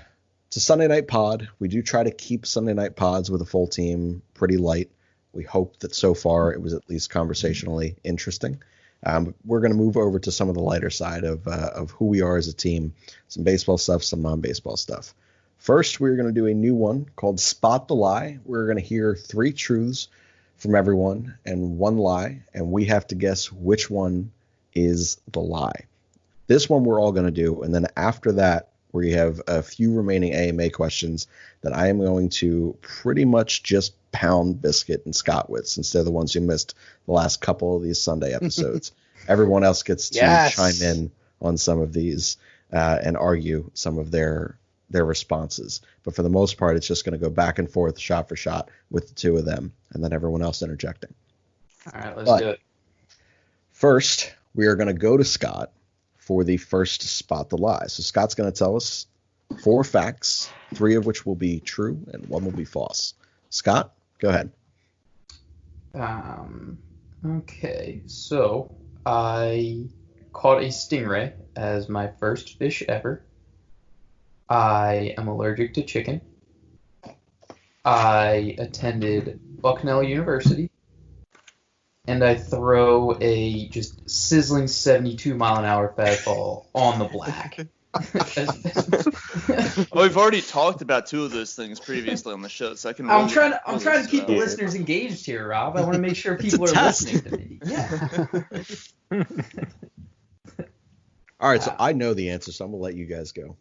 it's a Sunday night pod. We do try to keep Sunday night pods with a full team pretty light. We hope that so far it was at least conversationally interesting. We're going to move over to some of the lighter side of who we are as a team, some baseball stuff, some non-baseball stuff. First, we're going to do a new one called Spot the Lie. We're going to hear 3 truths from everyone and 1 lie, and we have to guess which one is the lie. This one we're all going to do, and then after that, we have a few remaining AMA questions that I am going to pretty much just pound Biscuit and Scott with, since they're the ones who missed the last couple of these Sunday episodes. Everyone else gets to chime in on some of these and argue some of their responses. But for the most part, it's just going to go back and forth, shot for shot, with the 2 of them, and then everyone else interjecting. All right, let's do it. First, we are going to go to Scott for the first Spot the Lie. So Scott's going to tell us 4 facts, 3 of which will be true and 1 will be false. Scott, go ahead. Okay, so I caught a stingray as my first fish ever. I am allergic to chicken. I attended Bucknell University. And I throw a just sizzling 72-mile-an-hour fastball on the black. Well, we've already talked about two of those things previously on the show, so I can. I'm trying to keep the listeners engaged here, Rob. I want to make sure people are listening to me. Yeah. All right, so I know the answer, so I'm gonna let you guys go.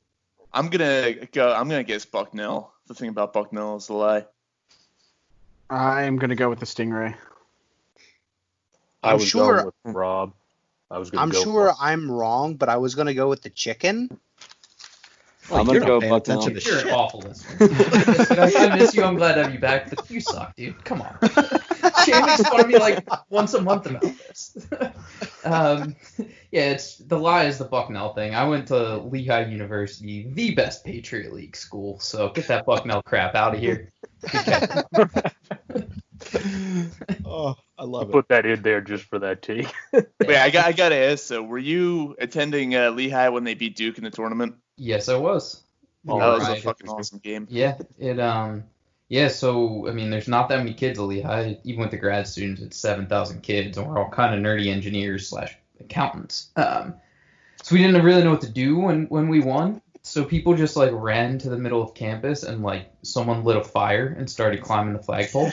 I'm gonna guess Bucknell. The thing about Bucknell is the lie. I'm gonna go with the Stingray. I was sure- going with Rob. I'm sure I'm wrong, but I was going to go with the chicken. I'm gonna go paying attention Bucknell. to You're shit. an awful listener. I miss you. I'm glad to have you back, but you suck, dude. Come on. Shane makes fun of me like once a month about this. Yeah, the lie is the Bucknell thing. I went to Lehigh University, the best Patriot League school, so get that Bucknell crap out of here. Oh, I love it. Put that in there just for that tea. Wait, I gotta ask. So, were you attending Lehigh when they beat Duke in the tournament? Yes, I was. Oh, that was a Right. fucking awesome game. Yeah, so I mean, there's not that many kids at Lehigh. Even with the grad students, it's 7,000 kids, and we're all kind of nerdy engineers / accountants. So we didn't really know what to do when we won. So people just like ran to the middle of campus and like someone lit a fire and started climbing the flagpole.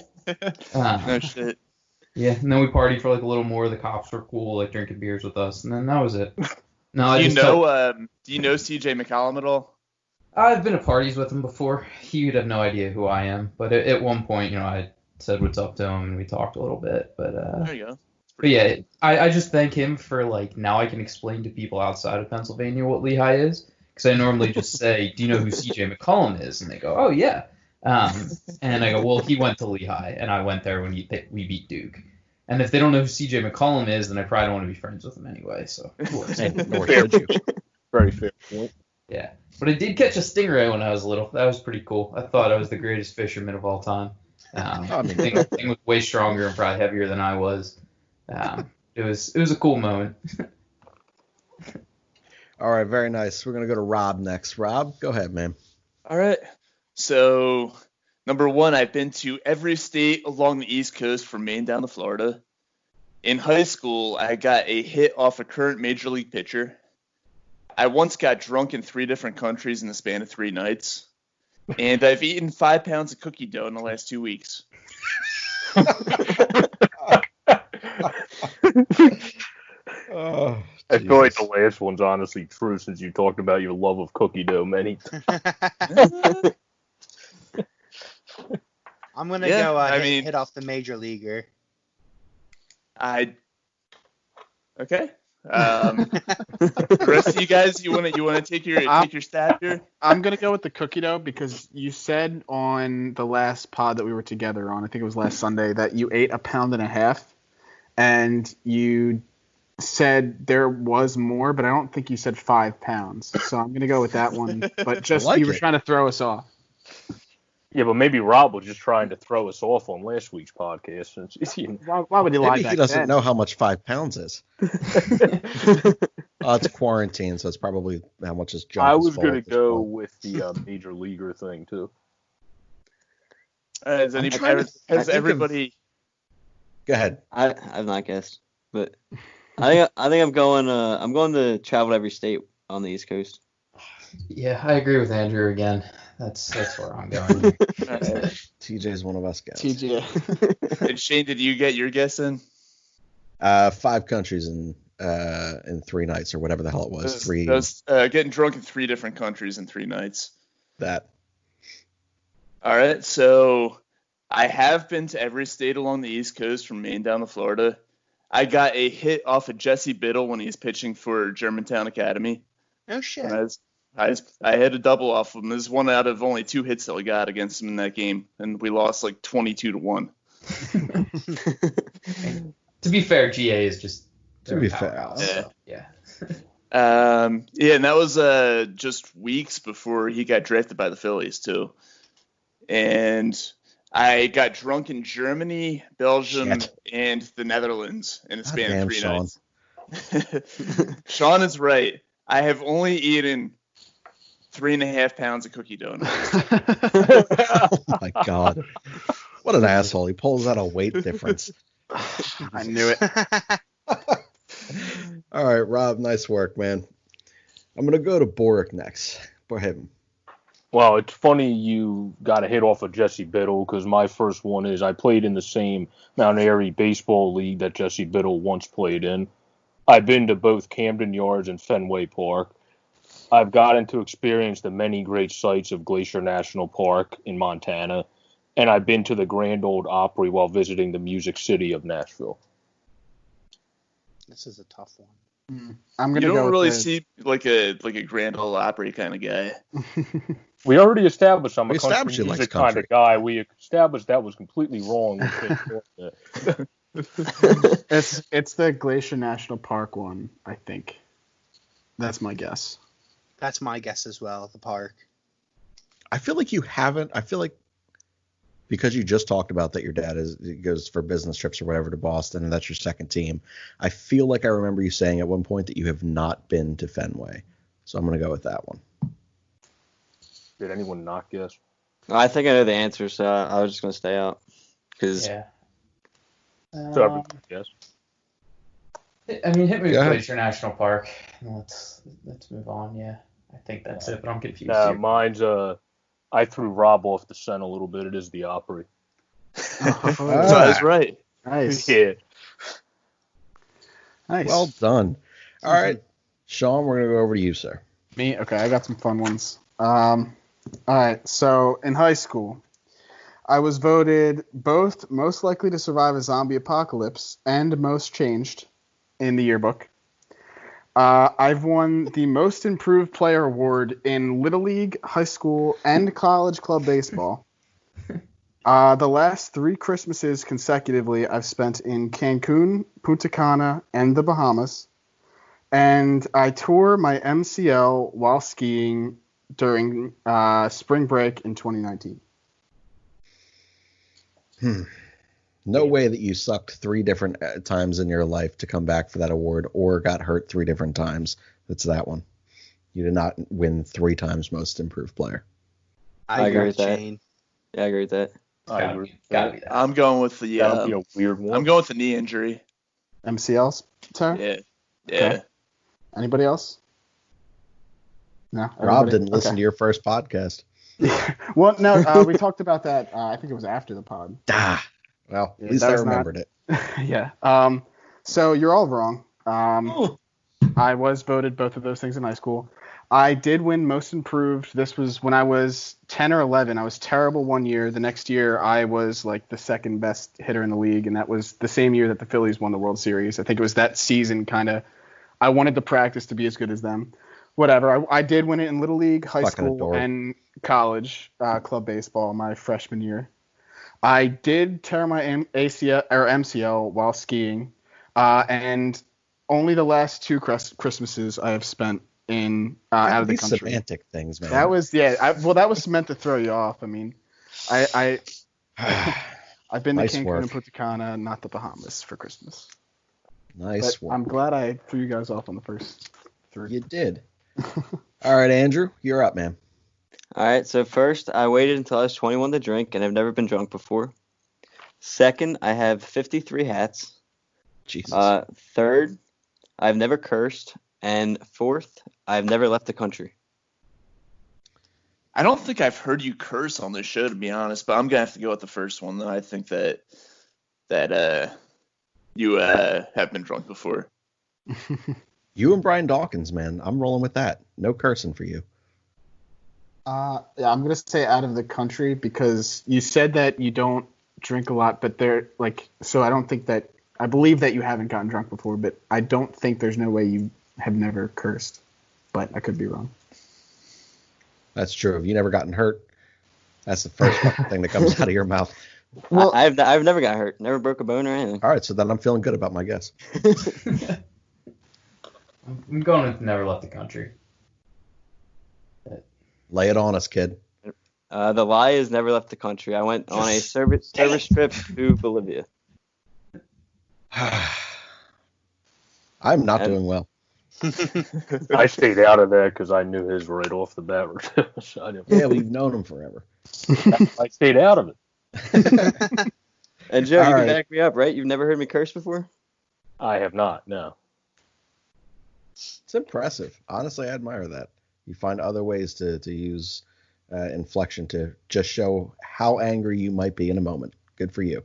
No shit. Yeah, and then we partied for like a little more. The cops were cool, like drinking beers with us, and then that was it. No, Do you know CJ McCollum at all? I've been at parties with him before. He would have no idea who I am, but at one point, I said what's up to him and we talked a little bit. But There you go. but yeah, I just thank him for like now I can explain to people outside of Pennsylvania what Lehigh is, because I normally just say, do you know who CJ McCollum is? And they go, oh yeah. And I go, well, he went to Lehigh, and I went there when we beat Duke. And if they don't know who CJ McCollum is, then I probably don't want to be friends with him anyway. So Nor should you. Very fair point. yeah, but I did catch a stingray when I was little. That was pretty cool. I thought I was the greatest fisherman of all time. I think the thing was way stronger and probably heavier than I was. It was a cool moment. All right, very nice. We're gonna go to Rob next. Rob, go ahead, man. All right. So, number one, I've been to every state along the East Coast from Maine down to Florida. In high school, I got a hit off a current major league pitcher. I once got drunk in 3 different countries in the span of 3 nights. And I've eaten 5 pounds of cookie dough in the last 2 weeks. Oh, I feel like the last one's honestly true since you talked about your love of cookie dough many times. I'm gonna Yeah, go I mean- hit off the major leaguer. Okay. The rest of you guys, you wanna take your stab here? I'm gonna go with the cookie dough because you said on the last pod that we were together on, I think it was last Sunday, that you ate 1.5 pounds, and you said there was more, but I don't think you said 5 pounds. So I'm gonna go with that one. But just like you were it. trying to throw us off. Yeah, but maybe Rob was just trying to throw us off on last week's podcast. Since, Why would you lie maybe back he doesn't then? know how much 5 pounds is. Oh, it's quarantine, so it's probably how much is junk. I is was full going to at this go point. with the major leaguer thing, too. Has everybody? Go ahead. I've not guessed, but I think I'm going to travel to every state on the East Coast. Yeah, I agree with Andrew again. That's where I'm going. TJ is one of us guys. TJ. And Shane, did you get your guess in? 5 countries in 3 nights or whatever the hell it was. Getting drunk in 3 different countries in 3 nights. That. All right, so I have been to every state along the East Coast from Maine down to Florida. I got a hit off of Jesse Biddle when he's pitching for Germantown Academy. Oh shit. And I had a double off of him. This is one out of only 2 hits that we got against him in that game, and we lost like 22-1. To be fair, GA is just To be fair, yeah. Yeah, and that was just weeks before he got drafted by the Phillies too. And I got drunk in Germany, Belgium, and the Netherlands in a span of 3 nights. Sean is right. I have only eaten 3.5 pounds of cookie dough. Oh my god. What an asshole. He pulls out a weight difference. I knew it. All right, Rob, nice work, man. I'm going to go to Boric next. Go ahead. Well, it's funny you got a hit off of Jesse Biddle because my first one is I played in the same Mount Airy baseball league that Jesse Biddle once played in. I've been to both Camden Yards and Fenway Park. I've gotten to experience the many great sights of Glacier National Park in Montana, and I've been to the Grand Ole Opry while visiting the Music City of Nashville. This is a tough one. I'm gonna you don't go really with see like a Grand Ole Opry kind of guy. We already established I'm We a country established he likes music kind country. of guy. We established that was completely wrong. It's the Glacier National Park one, I think. That's my guess. That's my guess as well, the park. I feel like you haven't. I feel like because you just talked about that your dad goes for business trips or whatever to Boston, and that's your second team. I feel like I remember you saying at one point that you have not been to Fenway. So I'm going to go with that one. Did anyone not guess? I think I know the answer, so I was just gonna stay out. Yeah. So everyone guessed. I mean, hit me Go with ahead. Glacier National Park. Let's move on. Yeah, I think that's it, but I'm confused Nah, here. mine's I threw Rob off the scent a little bit. It is the Opry. So I was right. Nice. Yeah. Nice. Well done. All right, Sean, we're going to go over to you, sir. Me? Okay, I got some fun ones. All right, so in high school, I was voted both most likely to survive a zombie apocalypse and most changed in the yearbook. I've won the most improved player award in Little League, high school, and college club baseball. The last 3 Christmases consecutively I've spent in Cancun, Punta Cana, and the Bahamas. And I tore my MCL while skiing during spring break in 2019. No way that you sucked 3 different times in your life to come back for that award or got hurt 3 different times. It's that one. You did not win 3 times most improved player. I agree with that. Shane. Yeah, I agree with that. I agree. Gotta be that. I'm going with the That would be a weird one. I'm going with the knee injury. MCLs, sir? Yeah. Okay. Anybody else? No. Rob Everybody? didn't listen Okay. to your first podcast. Well, no, we talked about that. I think it was after the pod. Well, Yeah, at least that I was not- remembered it. Yeah. So you're all wrong. I was voted both of those things in high school. I did win most improved. This was when I was 10 or 11. I was terrible one year. The next year, I was like the second best hitter in the league, and that was the same year that the Phillies won the World Series. I think it was that season kind of. I wanted to practice to be as good as them. Whatever. I did win it in Little League, high Fucking school, adorable. and college club baseball my freshman year. I did tear my ACL or MCL while skiing, and only the last 2 Christmases I have spent in out of the These country. semantic things, man. That was that was meant to throw you off. I mean, I've been to Nice Cancun work. and Punta Cana, not the Bahamas for Christmas. Nice But one. I'm glad I threw you guys off on the first 3. You did. All right, Andrew, you're up, man. All right, so first, I waited until I was 21 to drink, and I've never been drunk before. Second, I have 53 hats. Jesus. Third, I've never cursed. And fourth, I've never left the country. I don't think I've heard you curse on this show, to be honest, but I'm gonna have to go with the first one. Then I think that you have been drunk before. You and Brian Dawkins, man. I'm rolling with that. No cursing for you. Yeah, I'm gonna say out of the country because you said that you don't drink a lot, but so I don't think that I believe that you haven't gotten drunk before, but I don't think there's no way you have never cursed, but I could be wrong. That's true. Have you never gotten hurt? That's the first fucking thing that comes out of your mouth. Well, I've never got hurt. Never broke a bone or anything. All right, so then I'm feeling good about my guess. I'm going with never left the country. Lay it on us, kid. The lie is never left the country. I went on a service trip to Bolivia. I'm not doing well. I stayed out of that because I knew his right off the bat. So I didn't- Yeah, we've known him forever. I stayed out of it. And Joe, All you right. can back me up, right? You've never heard me curse before? I have not, no. It's impressive. Honestly, I admire that. You find other ways to use inflection to just show how angry you might be in a moment. Good for you.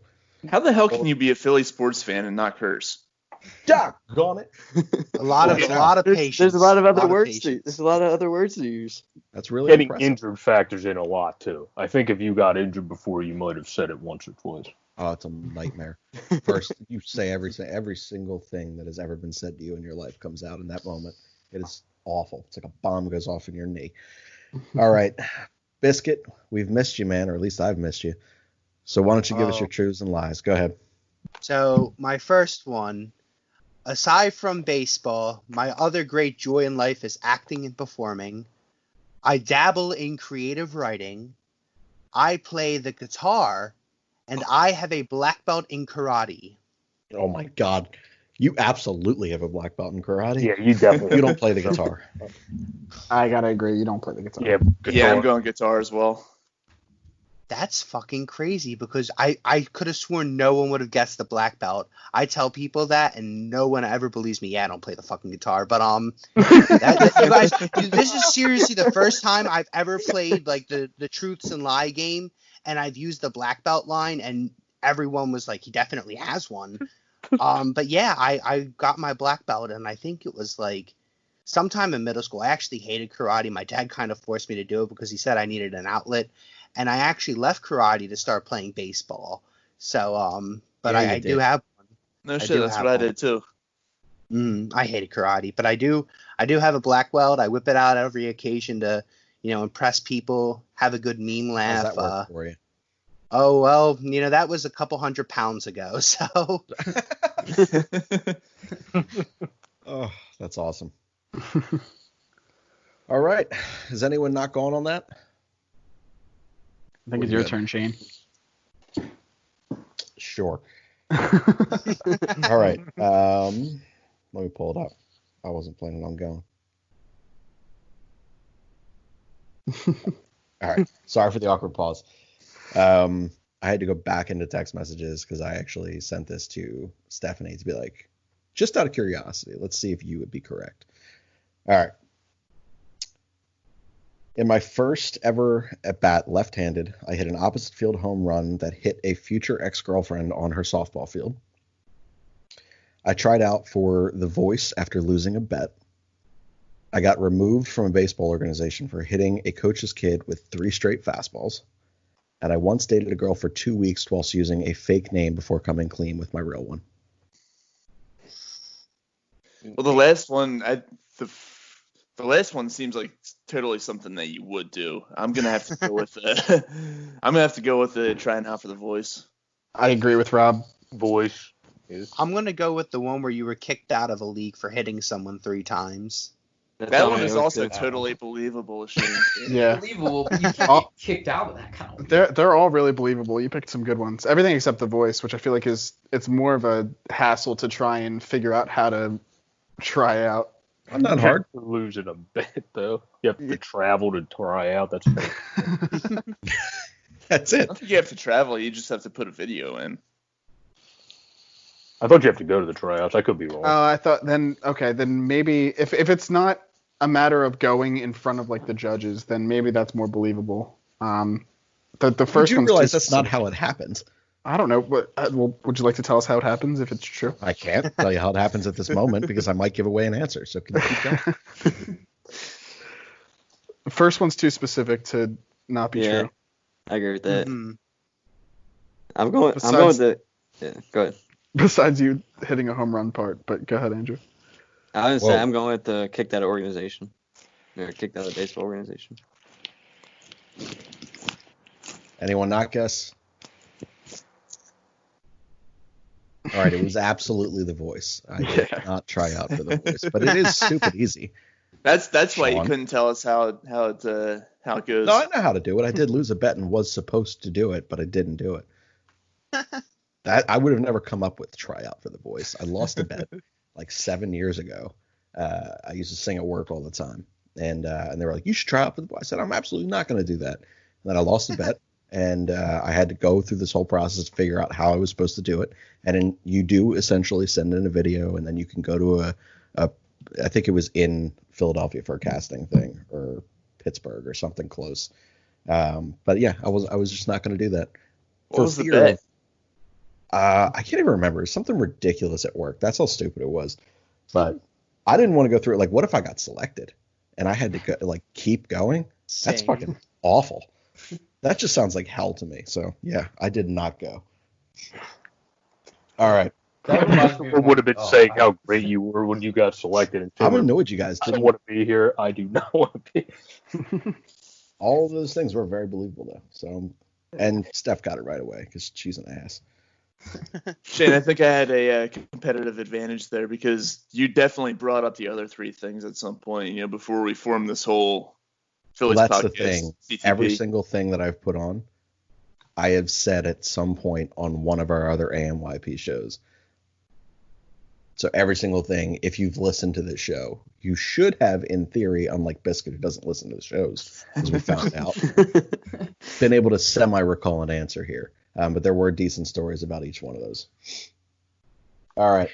How the hell can you be a Philly sports fan and not curse? Doggone it. A lot of patience. There's a lot of other words. There's a lot of other words to use. That's really Getting impressive. injured factors in a lot too. I think if you got injured before, you might have said it once or twice. Oh, it's a nightmare. First, you say every single thing that has ever been said to you in your life comes out in that moment. It is awful. It's like a bomb goes off in your knee. All right, Biscuit, we've missed you, man, or at least I've missed you. So why don't you give us your truths and lies? Go ahead. So my first one, aside from baseball, my other great joy in life is acting and performing. I dabble in creative writing. I play the guitar, and I have a black belt in karate. Oh my God. You absolutely have a black belt in karate. Yeah, you definitely. You don't play the guitar. I gotta agree. You don't play the guitar. Yeah, Yeah, I'm going guitar as well. That's fucking crazy because I could have sworn no one would have guessed the black belt. I tell people that and no one ever believes me. Yeah, I don't play the fucking guitar. But you guys, this is seriously the first time I've ever played like the truths and lie game, and I've used the black belt line, and everyone was like, he definitely has one. But yeah, I got my black belt, and I think it was like sometime in middle school. I actually hated karate. My dad kind of forced me to do it because he said I needed an outlet. And I actually left karate to start playing baseball. So, but I do have one. No shit, that's what I did too. I hated karate, but I do have a black belt. I whip it out every occasion to, impress people, have a good meme laugh. How's that work for you? Oh, well, that was a couple 100 pounds ago. So. Oh, that's awesome. All right. Is anyone not going on that? I think it's your turn, Shane. Sure. All right. Let me pull it up. I wasn't planning on going. All right. Sorry for the awkward pause. I had to go back into text messages because I actually sent this to Stephanie to be like, just out of curiosity, let's see if you would be correct. All right. In my first ever at bat left-handed, I hit an opposite field home run that hit a future ex-girlfriend on her softball field. I tried out for The Voice after losing a bet. I got removed from a baseball organization for hitting a coach's kid with 3 straight fastballs. And I once dated a girl for 2 weeks whilst using a fake name before coming clean with my real one. Well, the last one, the last one seems like totally something that you would do. I'm gonna have to go with trying out for The Voice. I agree with Rob. Voice. I'm gonna go with the one where you were kicked out of a league for hitting someone 3 times. That one is also totally believable. Yeah. Believable, but you can't get kicked out of that kind of. They're all really believable. You picked some good ones. Everything except The Voice, which I feel like it's more of a hassle to try and figure out how to try out. Not hard. To lose in a bet, though. You have to travel to try out. That's That's I it. don't think you have to travel. You just have to put a video in. I thought you have to go to the tryouts. I could be wrong. Oh, I thought then maybe if it's not a matter of going in front of like the judges, then maybe that's more believable. The first you one's realize too that's not specific. how it happens. I don't know, but well, would you like to tell us how it happens if it's true? I can't tell you how it happens at this moment because I might give away an answer. So can you keep going? The first one's too specific to not be true. I agree with that. Mm-hmm. I'm going with the. Yeah, go ahead. Besides you hitting a home run part, but go ahead, Andrew. I was gonna say I'm going with the kicked out of organization. Or kicked out of the baseball organization. Anyone not guess? All right, it was absolutely The Voice. I did not try out for The Voice, but it is stupid easy. That's why you Sean? couldn't tell us how it goes. No, I know how to do it. I did lose a bet and was supposed to do it, but I didn't do it. That I would have never come up with try out for The Voice. I lost a bet like 7 years ago. I used to sing at work all the time, and they were like, "You should try out for The Voice." I said, "I'm absolutely not going to do that." And then I lost the bet, and I had to go through this whole process to figure out how I was supposed to do it. And then you do essentially send in a video, and then you can go to a I think it was in Philadelphia for a casting thing, or Pittsburgh or something close. But yeah, I was just not going to do that. What was the bet? I can't even remember. Something ridiculous at work. That's how stupid it was. But I didn't want to go through it. Like, what if I got selected and I had to go, like, keep going? That's fucking awful. That just sounds like hell to me. So yeah, I did not go. All right. What would have been saying how great you were when you got selected? I'm annoyed you guys I didn't don't want to be here. I do not want to be. All of those things were very believable, though. So, and Steph got it right away because she's an ass. Shane, I think I had a competitive advantage there because you definitely brought up the other three things at some point, before we formed this whole Phillies podcast. That's the thing. CTP. Every single thing that I've put on, I have said at some point on one of our other AMYP shows. So every single thing, if you've listened to this show, you should have, in theory, unlike Biscuit, who doesn't listen to the shows, as we found out, been able to semi-recall an answer here. But there were decent stories about each one of those. All right.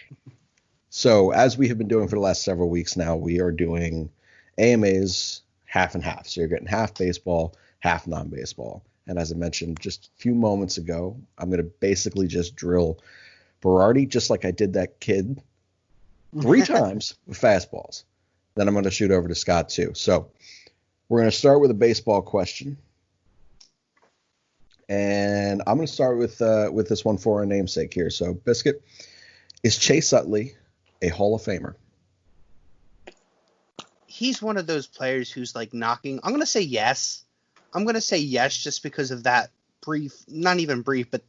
So as we have been doing for the last several weeks now, we are doing AMAs half and half. So you're getting half baseball, half non-baseball. And as I mentioned just a few moments ago, I'm going to basically just drill Berardi just like I did that kid 3 times with fastballs. Then I'm going to shoot over to Scott too. So we're going to start with a baseball question. And I'm going to start with this one for our namesake here. So, Biscuit, is Chase Utley a Hall of Famer? He's one of those players who's like knocking. I'm going to say yes. I'm going to say yes just because of that brief, not even brief, but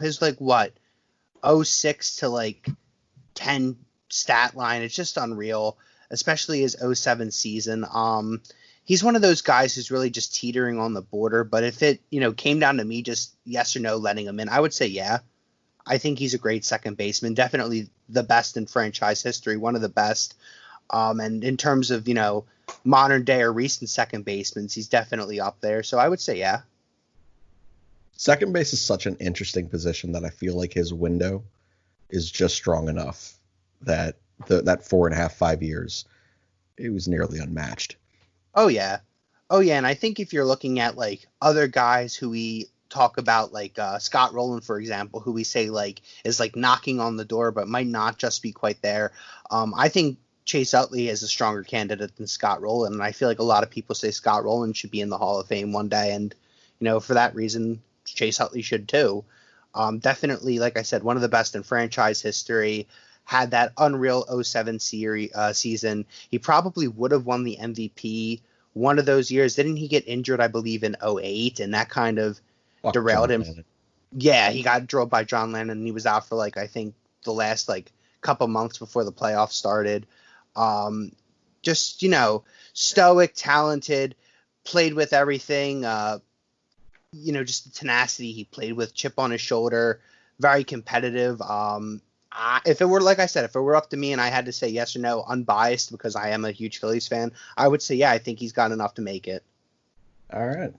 his like what, 06 to like 10 stat line. It's just unreal, especially his 07 season. He's one of those guys who's really just teetering on the border. But if it, came down to me just yes or no letting him in, I would say yeah. I think he's a great second baseman. Definitely the best in franchise history, one of the best. And in terms of, modern day or recent second basemen, he's definitely up there. So I would say yeah. Second base is such an interesting position that I feel like his window is just strong enough that that 4.5, 5 years, it was nearly unmatched. Oh, yeah. And I think if you're looking at, like, other guys who we talk about, like Scott Rowland, for example, who we say, like, is, like, knocking on the door but might not just be quite there, I think Chase Utley is a stronger candidate than Scott Rowland. And I feel like a lot of people say Scott Rowland should be in the Hall of Fame one day. And, for that reason, Chase Utley should too. Definitely, like I said, one of the best in franchise history. Had that unreal 07 season. He probably would have won the MVP one of those years. Didn't he get injured, I believe, in 08? And that kind of derailed him. Lennon. Yeah, he got drilled by John Lennon, and he was out for, like, I think the last, like, couple months before the playoffs started. Just, stoic, talented, played with everything. Just the tenacity he played with, chip on his shoulder, very competitive. If it were, like I said, if it were up to me and I had to say yes or no, unbiased, because I am a huge Phillies fan, I would say, yeah, I think he's got enough to make it. All right.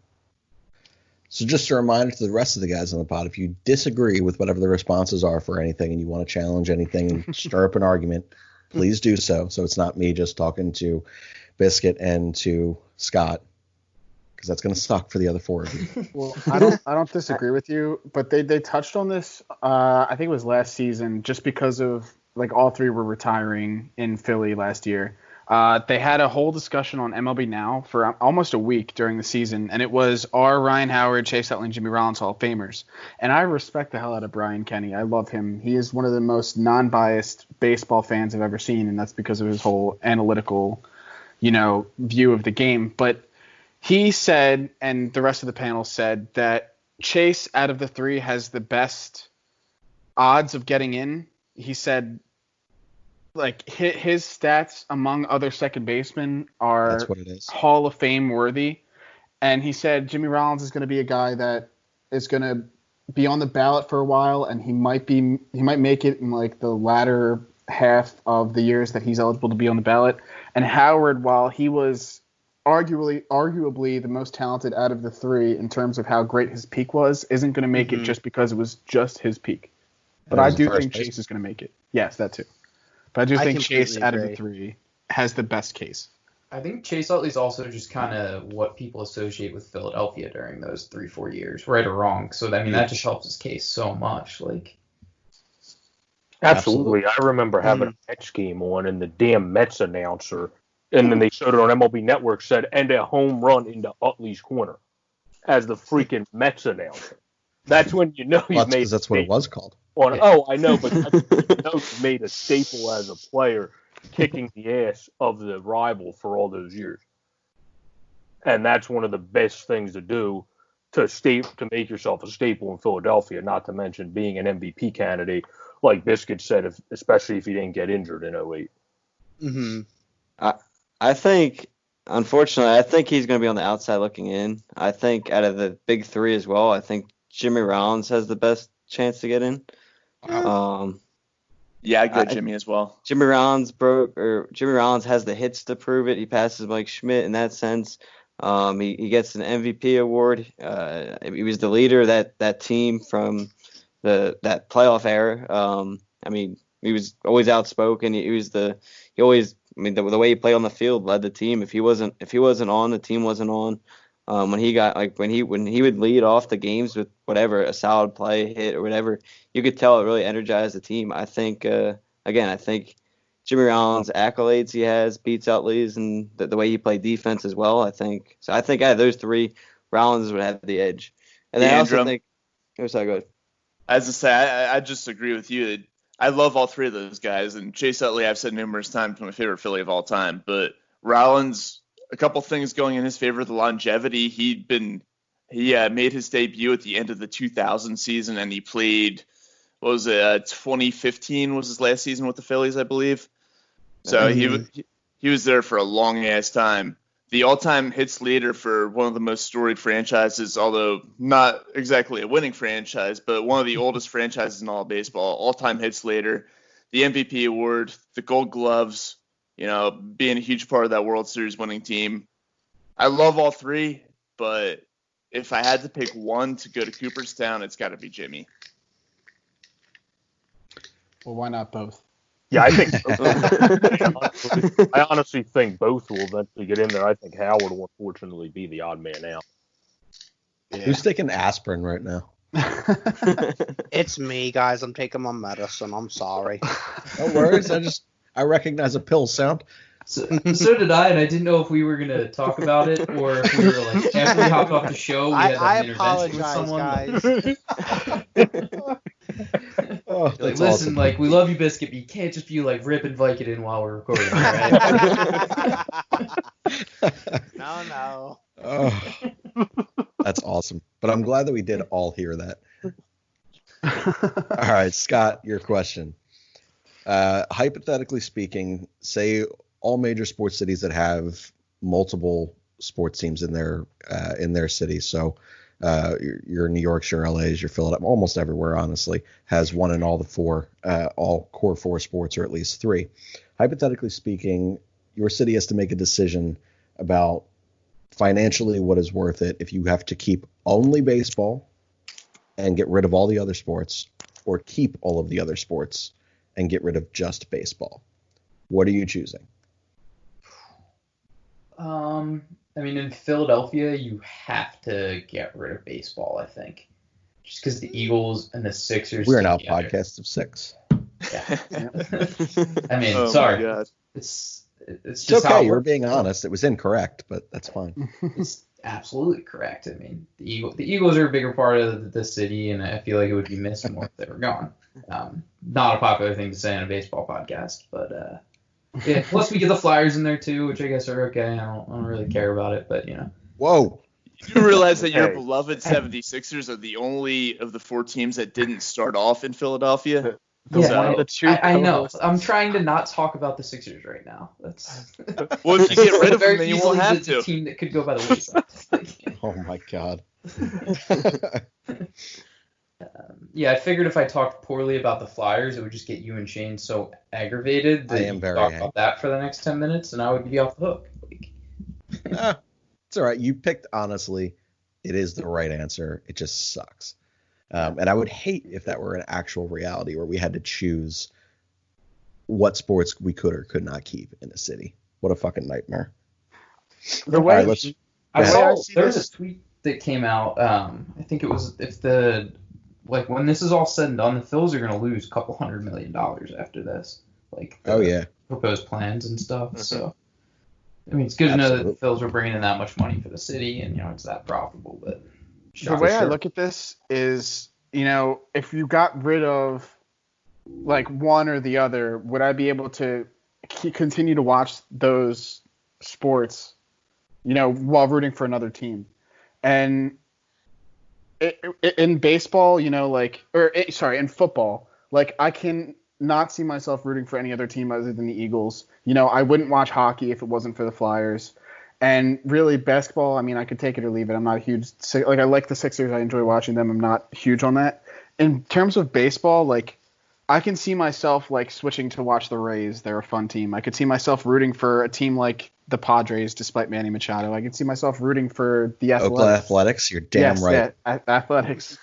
So just a reminder to the rest of the guys on the pod, if you disagree with whatever the responses are for anything and you want to challenge anything and stir up an argument, please do so. So it's not me just talking to Biscuit and to Scott, because that's going to suck for the other 4 of you. Well, I don't disagree with you, but they touched on this. I think it was last season, just because of like all 3 were retiring in Philly last year. They had a whole discussion on MLB Now for almost a week during the season, and it was are Ryan Howard, Chase Utley, and Jimmy Rollins Hall of Famers? And I respect the hell out of Brian Kenny. I love him. He is one of the most non-biased baseball fans I've ever seen, and that's because of his whole analytical, view of the game. But he said, and the rest of the panel said, that Chase, out of the 3, has the best odds of getting in. He said, like, his stats among other second basemen are That's what it is. Hall of Fame worthy. And he said Jimmy Rollins is going to be a guy that is going to be on the ballot for a while, and he might make it in like the latter half of the years that he's eligible to be on the ballot. And Howard, while he was arguably the most talented out of the 3 in terms of how great his peak was, isn't going to make it just because it was just his peak. But I do think Chase is going to make it. Yes, that too. But I do think Chase, out of the 3, has the best case. I think Chase Utley's also just kind of what people associate with Philadelphia during those 3-4 years, right or wrong. So I mean, that just helps his case so much. Like, absolutely. I remember having a Mets game on, and the damn Mets announcer, and then they showed it on MLB Network, said, "And a home run into Utley's corner," as the freaking Mets announcer. That's when you know you made. That's what it was called. Oh, I know, but that's when you know you made a staple as a player, kicking the ass of the rival for all those years. And that's one of the best things to do to make yourself a staple in Philadelphia, not to mention being an MVP candidate, like Biscuit said, especially if you didn't get injured in 08. Mm-hmm. I think, unfortunately, I think he's going to be on the outside looking in. I think out of the big three as well, I think Jimmy Rollins has the best chance to get in. Yeah, I go Jimmy as well. Jimmy Rollins has the hits to prove it. He passes Mike Schmidt in that sense. He gets an MVP award. He was the leader of that team from that playoff era. I mean, he was always outspoken. The way he played on the field led the team. If he wasn't on, the team wasn't on. When he would lead off the games with whatever, a solid play, hit, or whatever, you could tell it really energized the team. I think Jimmy Rollins' accolades he has beats Utley's, and the way he played defense as well. I think out of those three, Rollins would have the edge. And then I also think, sorry, go ahead. As I say, I just agree with you. I love all three of those guys, and Chase Utley, I've said numerous times, my favorite Philly of all time. But Rollins, a couple things going in his favor: the longevity. He made his debut at the end of the 2000 season, and he played. What was it? 2015 was his last season with the Phillies, I believe. So he was there for a long ass time. The all-time hits leader for one of the most storied franchises, although not exactly a winning franchise, but one of the oldest franchises in all of baseball. All-time hits leader, the MVP award, the Gold Gloves. Being a huge part of that World Series winning team. I love all three, but if I had to pick one to go to Cooperstown, it's got to be Jimmy. Well, why not both? Yeah, I think I honestly think both will eventually get in there. I think Howard will unfortunately be the odd man out. Yeah. Who's taking aspirin right now? It's me, guys. I'm taking my medicine. I'm sorry. No worries. I recognize a pill sound. So did I, and I didn't know if we were going to talk about it or if we were like, after we hopped off the show, we had an intervention with someone. Guys. Listen, awesome. Like, we love you, Biscuit, but you can't just be like ripping Vicodin while we're recording, right? No. Oh, that's awesome. But I'm glad that we did all hear that. All right, Scott, your question. Hypothetically speaking, say all major sports cities that have multiple sports teams in their city. So your New York's, your LA's, your Philadelphia, almost everywhere, honestly, has one in all all core four sports, or at least three. Hypothetically speaking, your city has to make a decision about financially what is worth it if you have to keep only baseball and get rid of all the other sports, or keep all of the other sports and get rid of just baseball. What are you choosing? I mean, in Philadelphia, you have to get rid of baseball, I think. Just because the Eagles and the Sixers... We're now podcasts of six. Yeah. I mean, sorry. My God. It's just okay. How you're being honest. It was incorrect, but that's fine. It's absolutely correct. I mean, the Eagles are a bigger part of the city, and I feel like it would be missed more if they were gone. Not a popular thing to say on a baseball podcast, but yeah. Plus, we get the Flyers in there too, which I guess are okay. I don't really care about it, but Whoa. You realize that your beloved 76ers are the only of the four teams that didn't start off in Philadelphia? Yeah, I know. I'm trying to not talk about the Sixers right now. That's well, if you get rid of them, then you won't have to. It's a team that could go by the wayside. Oh my God. Yeah, I figured if I talked poorly about the Flyers, it would just get you and Shane so aggravated that you talk about that for the next 10 minutes, and I would be off the hook. It's all right. You picked, honestly, it is the right answer. It just sucks. And I would hate if that were an actual reality where we had to choose what sports we could or could not keep in the city. What a fucking nightmare. The way There's a tweet that came out. I think it was when this is all said and done, the Phils are going to lose a couple $100 million after this. Proposed plans and stuff. Mm-hmm. So, I mean, it's good to know that the Phils are bringing in that much money for the city, and it's that profitable. But the way I look at this is, if you got rid of like one or the other, would I be able to continue to watch those sports, while rooting for another team? And in baseball, in football, I can not see myself rooting for any other team other than the Eagles. I wouldn't watch hockey if it wasn't for the Flyers. And really, basketball, I mean, I could take it or leave it. I'm not a huge – I like the Sixers. I enjoy watching them. I'm not huge on that. In terms of baseball, I can see myself, switching to watch the Rays. They're a fun team. I could see myself rooting for a team like the Padres, despite Manny Machado. I could see myself rooting for the Athletics. Oakland Athletics? You're damn right. Yeah, Athletics.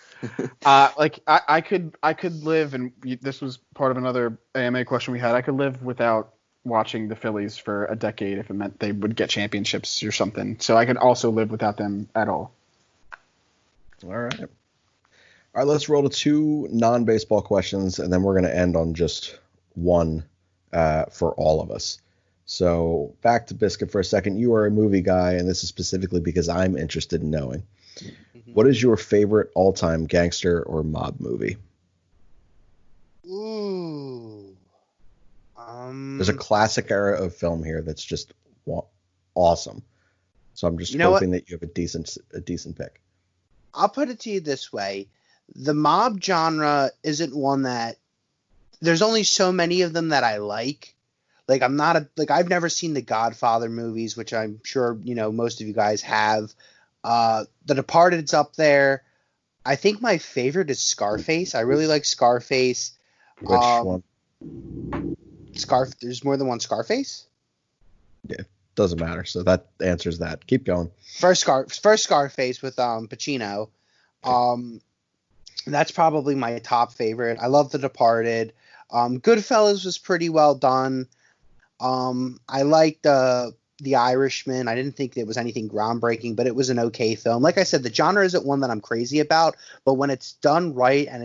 I could live, and this was part of another AMA question we had. I could live without watching the Phillies for a decade if it meant they would get championships or something. So I could also live without them at all. All right, let's roll to 2 non-baseball questions, and then we're going to end on just one for all of us. So back to Biscuit for a second. You are a movie guy, and this is specifically because I'm interested in knowing. What is your favorite all-time gangster or mob movie? Ooh. There's a classic era of film here that's just awesome. So I'm just hoping that you have a decent pick. I'll put it to you this way. The mob genre isn't one that there's only so many of them that I like. I've never seen the Godfather movies, which I'm sure, most of you guys have. The Departed's up there. I think my favorite is Scarface. I really like Scarface. Which one? There's more than one Scarface? Yeah, doesn't matter. So that answers that. Keep going. First Scarface with Pacino. That's probably my top favorite. I love The Departed. Goodfellas was pretty well done. I liked The Irishman. I didn't think it was anything groundbreaking, but it was an okay film. Like I said, the genre isn't one that I'm crazy about, but when it's done right, and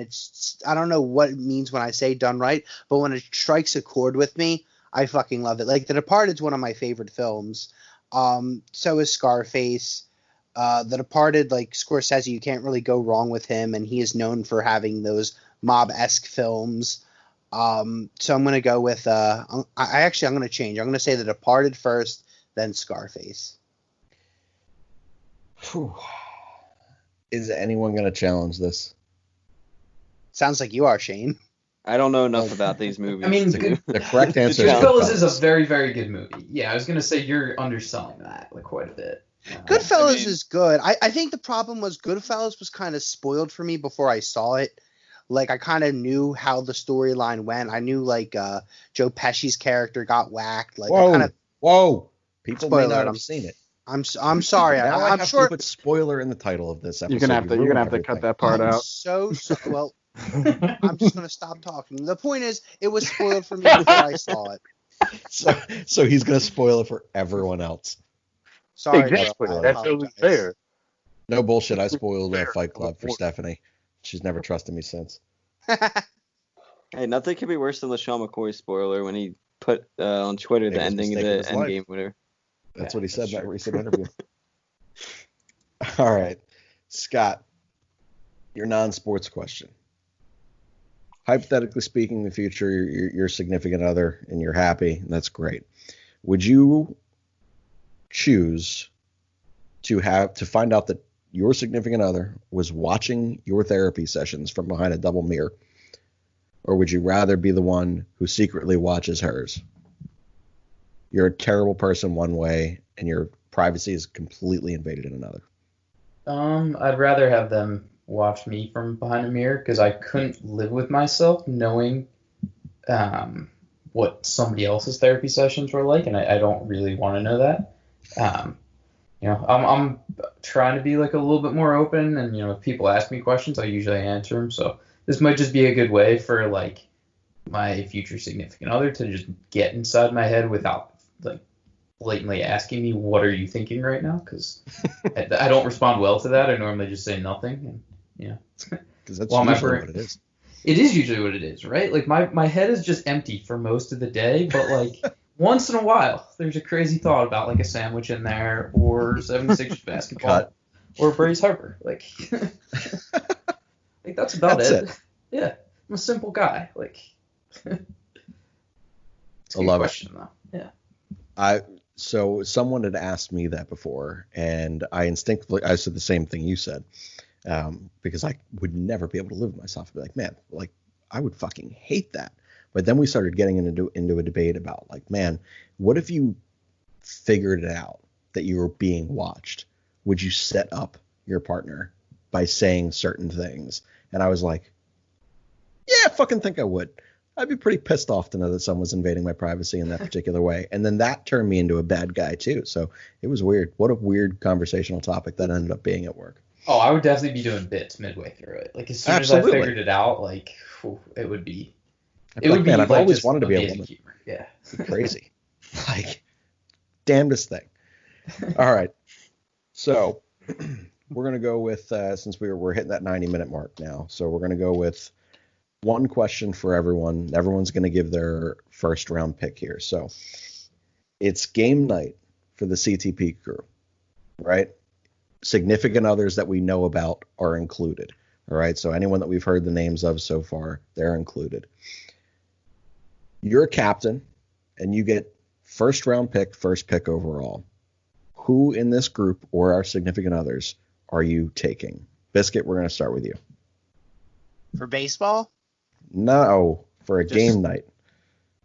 I don't know what it means when I say done right, but when it strikes a chord with me, I fucking love it. The Departed is one of my favorite films. So is Scarface. The Departed, Scorsese, you can't really go wrong with him, and he is known for having those mob-esque films. So I'm going to go with I'm going to change. I'm going to say The Departed first, then Scarface. Whew. Is anyone going to challenge this? Sounds like you are, Shane. I don't know enough about these movies. I mean, the correct answer is Goodfellas is a very, very good movie. Yeah, I was going to say you're underselling that quite a bit. Goodfellas is good. I think the problem was Goodfellas was kind of spoiled for me before I saw it. I kind of knew how the storyline went. I knew Joe Pesci's character got whacked. Whoa! People may not have seen it. I'm sorry. I'm sure. To put spoiler in the title of this episode. You're gonna have to cut that part out. Well, I'm just gonna stop talking. The point is, it was spoiled for me before I saw it. So he's gonna spoil it for everyone else. Sorry. Exactly. That's only fair. No bullshit. I spoiled Fight Club for Stephanie. She's never trusted me since. Hey, nothing could be worse than LaShawn McCoy spoiler when he put on Twitter the ending of the Endgame winner. That's what he said in that recent interview. All right. Scott, your non-sports question. Hypothetically speaking, in the future, your significant other and you're happy, and that's great. Would you choose to find out that your significant other was watching your therapy sessions from behind a double mirror, or would you rather be the one who secretly watches hers? You're a terrible person one way, and your privacy is completely invaded in another. I'd rather have them watch me from behind a mirror because I couldn't live with myself knowing what somebody else's therapy sessions were like, and I don't really want to know that. I'm trying to be a little bit more open, and if people ask me questions, I usually answer them. So this might just be a good way for my future significant other to just get inside my head without like blatantly asking me, what are you thinking right now? Because I don't respond well to that. I normally just say nothing. And, because that's usually what it is. It is usually what it is, right? Like my head is just empty for most of the day, but like once in a while, there's a crazy thought about like a sandwich in there or 76ers basketball or Bryce Harper. Like, like that's about it. Yeah, I'm a simple guy. Like, I love question, though. Yeah. So someone had asked me that before, and I said the same thing you said, because I would never be able to live with myself. I'd be like, man, like I would fucking hate that. But then we started getting into a debate about like, man, what if you figured it out that you were being watched? Would you set up your partner by saying certain things? And I was like, yeah, I fucking think I would. I'd be pretty pissed off to know that someone's invading my privacy in that particular way. And then that turned me into a bad guy too. So it was weird. What a weird conversational topic that ended up being at work. Oh, I would definitely be doing bits midway through it. Like as soon as I figured it out, like it would be. It would be. Man, I've always wanted to be a woman. Humor. Yeah. Crazy. Like, damnedest thing. All right. So we're gonna go with since we're hitting that 90-minute mark now. So we're gonna go with one question for everyone. Everyone's going to give their first round pick here. So it's game night for the CTP crew, right? Significant others that we know about are included. All right. So anyone that we've heard the names of so far, they're included. You're a captain and you get first round pick, first pick overall. Who in this group or our significant others are you taking? Biscuit, we're going to start with you. For baseball? No, for a game night.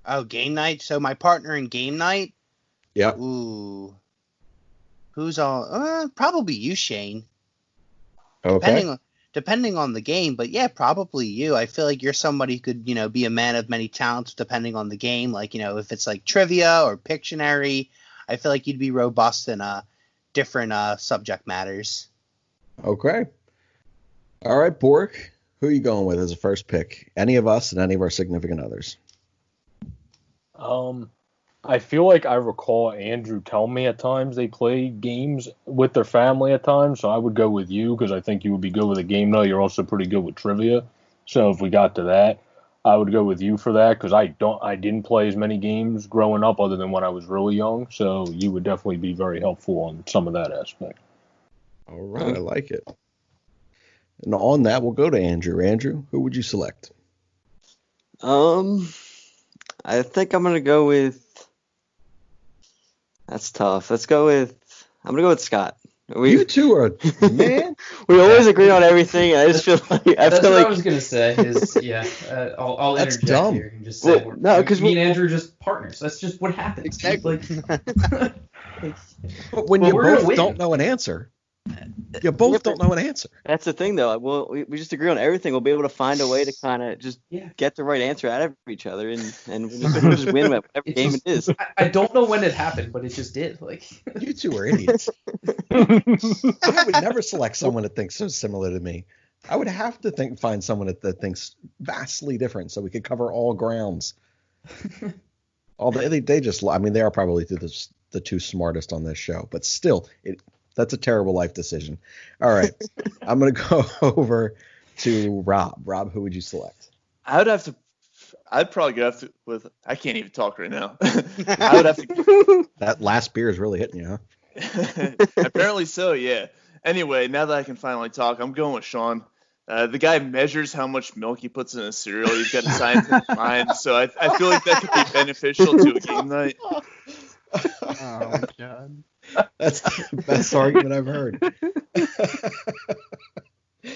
Oh, game night? So my partner in game night? Yep. Ooh. Who's all? Probably you, Shane. Okay. Depending on the game, but yeah, probably you. I feel like you're somebody who could, be a man of many talents depending on the game. Like, if it's like trivia or Pictionary, I feel like you'd be robust in different subject matters. Okay. All right, Bork. Who are you going with as a first pick? Any of us and any of our significant others? I feel like I recall Andrew tell me at times they play games with their family at times, so I would go with you because I think you would be good with a game night. You're also pretty good with trivia. So if we got to that, I would go with you for that because I didn't play as many games growing up other than when I was really young, so you would definitely be very helpful on some of that aspect. All right, I like it. And on that, we'll go to Andrew. Andrew, who would you select? I think I'm gonna go with. That's tough. I'm gonna go with Scott. You two are, man. We always agree on everything. I just feel like that's what I was gonna say. Is I'll that's interject dumb. here and just say because me and Andrew are just partners. That's just what happens. Exactly. Like, but when you both don't know an answer. You both don't know an answer. That's the thing, though. We just agree on everything. We'll be able to find a way to kind of just get the right answer out of each other, and we'll just win whatever game it is. I don't know when it happened, but it just did. Like you two are idiots. I would never select someone that thinks so similar to me. I would have to find someone that thinks vastly different, so we could cover all grounds. They just. I mean, they are probably the two smartest on this show, but still, that's a terrible life decision. All right. I'm going to go over to Rob. Rob, who would you select? I'd probably go with, I can't even talk right now. I would have to. That last beer is really hitting you, huh? Apparently so, yeah. Anyway, now that I can finally talk, I'm going with Sean. The guy measures how much milk he puts in a cereal. He's got a scientific mind, so I feel like that could be beneficial to a game night. Oh, my God. That's the best argument I've heard.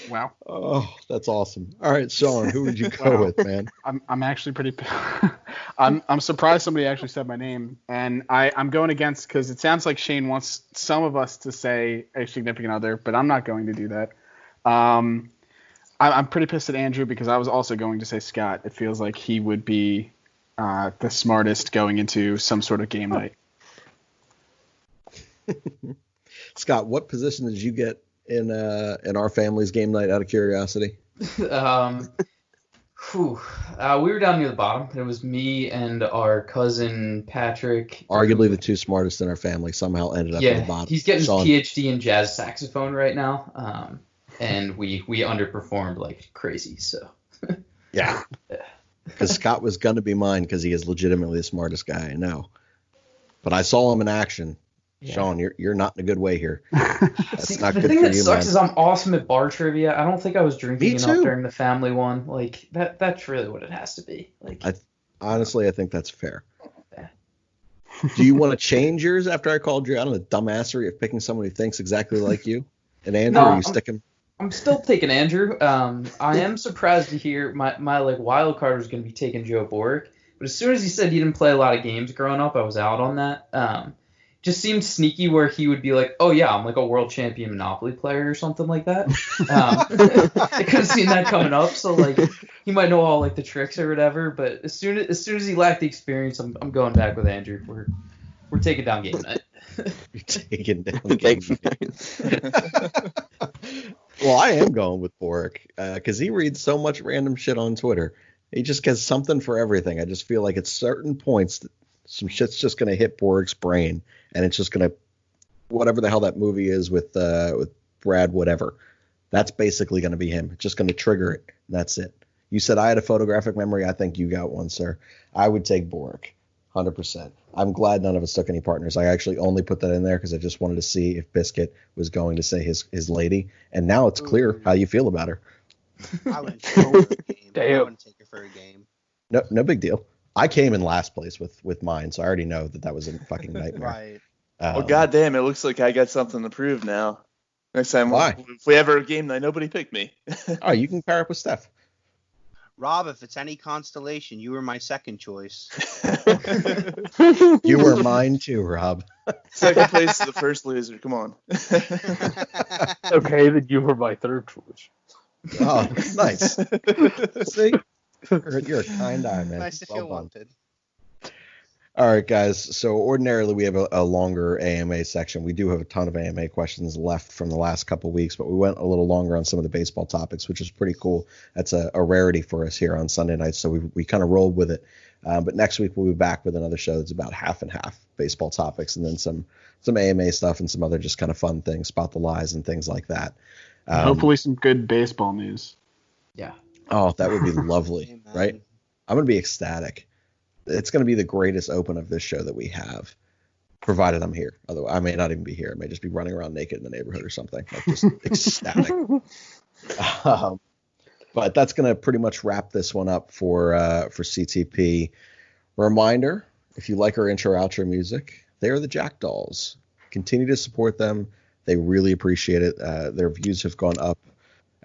Wow. Oh, that's awesome. All right, Sean, who would you go with, man? I'm actually pretty. I'm surprised somebody actually said my name, and I'm going against because it sounds like Shane wants some of us to say a significant other, but I'm not going to do that. I'm pretty pissed at Andrew because I was also going to say Scott. It feels like he would be the smartest going into some sort of game night. Scott, what position did you get in our family's game night out of curiosity? Whew. We were down near the bottom. It was me and our cousin Patrick. Arguably the two smartest in our family somehow ended up at the bottom. He's getting his PhD in jazz saxophone right now, and we underperformed like crazy. So yeah, because Scott was gonna be mine because he is legitimately the smartest guy I know. But I saw him in action. Yeah. Sean, you're not in a good way here. That's not good for you, man. The thing that sucks is I'm awesome at bar trivia. I don't think I was drinking enough during the family one. Like that's really what it has to be. Like honestly, I think that's fair. Yeah. Do you want to change yours after I called you out on the dumbassery of picking someone who thinks exactly like you? And Andrew, or you stick him? I'm still taking Andrew. I am surprised to hear my like wild card was going to be taking Joe Boric, but as soon as he said he didn't play a lot of games growing up, I was out on that. Just seemed sneaky where he would be like, oh yeah, I'm like a world champion Monopoly player or something like that. I could have seen that coming up, so like he might know all like the tricks or whatever. But as soon as he lacked the experience, I'm going back with Andrew. We're taking down game night. You're taking down game night. Well, I am going with Boric because he reads so much random shit on Twitter. He just gets something for everything. I just feel like at certain points some shit's just going to hit Boric's brain, and it's just going to, whatever the hell that movie is with Brad whatever, that's basically going to be him. It's just going to trigger it, and that's it. You said I had a photographic memory. I think you got one, sir. I would take Boric, 100%. I'm glad none of us took any partners. I actually only put that in there because I just wanted to see if Biscuit was going to say his lady, and now it's clear how you feel about her. I wouldn't take her for a game. I wouldn't take her for a game. No big deal. I came in last place with mine, so I already know that was a fucking nightmare. Right. Well, goddamn, it looks like I got something to prove now. Next time, if we ever game night, nobody picked me. Oh, you can pair up with Steph. Rob, if it's any constellation, you were my second choice. You were mine too, Rob. Second place is the first loser. Come on. Okay, then you were my third choice. Oh, nice. See? You're a kind eye, man. Nice to feel wanted. All right, guys. So ordinarily we have a longer AMA section. We do have a ton of AMA questions left from the last couple weeks, but we went a little longer on some of the baseball topics, which is pretty cool. That's a rarity for us here on Sunday nights, so we kind of rolled with it. But next week we'll be back with another show that's about half and half baseball topics, and then some AMA stuff and some other just kind of fun things, spot the lies and things like that. Hopefully some good baseball news. Yeah. Oh, that would be lovely, right? I'm going to be ecstatic. It's going to be the greatest open of this show that we have, provided I'm here. Otherwise, I may not even be here. I may just be running around naked in the neighborhood or something. Like just ecstatic. But that's going to pretty much wrap this one up for CTP. Reminder, if you like our intro outro music, they are the Jackdolls. Continue to support them. They really appreciate it. Their views have gone up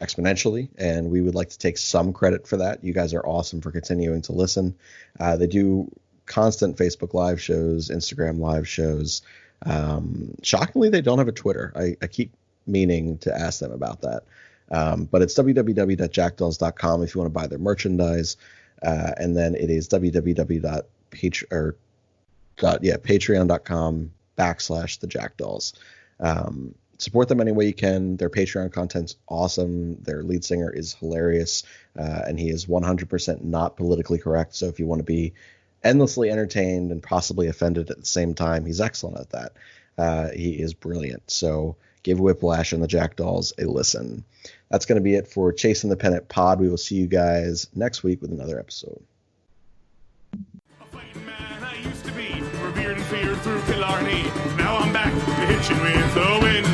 exponentially, and we would like to take some credit for that. You guys are awesome for continuing to listen. They do constant Facebook live shows, Instagram live shows. Shockingly, they don't have a Twitter. I keep meaning to ask them about that. But it's www.jackdolls.com if you want to buy their merchandise. And then it is patreon.com/thejackdolls. Support them any way you can. Their Patreon content's awesome. Their lead singer is hilarious, and he is 100% not politically correct. So if you want to be endlessly entertained and possibly offended at the same time, he's excellent at that. He is brilliant. So give Whiplash and the Jackdolls a listen. That's going to be it for Chase'n The Pennant Pod. We will see you guys next week with another episode. A fighting man I used to be, revered and feared through Killarney. Now I'm back to hitching with the wind.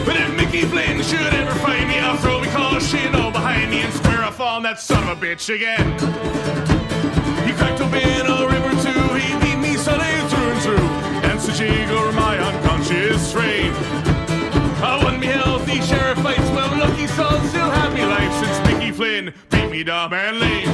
But if Mickey Flynn should ever find me, I'll throw me call shin all behind me and square off on that son of a bitch again. He cracked open a river too, he beat me Sunday through and through, and such over my unconscious frame. I won me healthy sheriff fights, well lucky son, still have me life since Mickey Flynn beat me dumb and lame.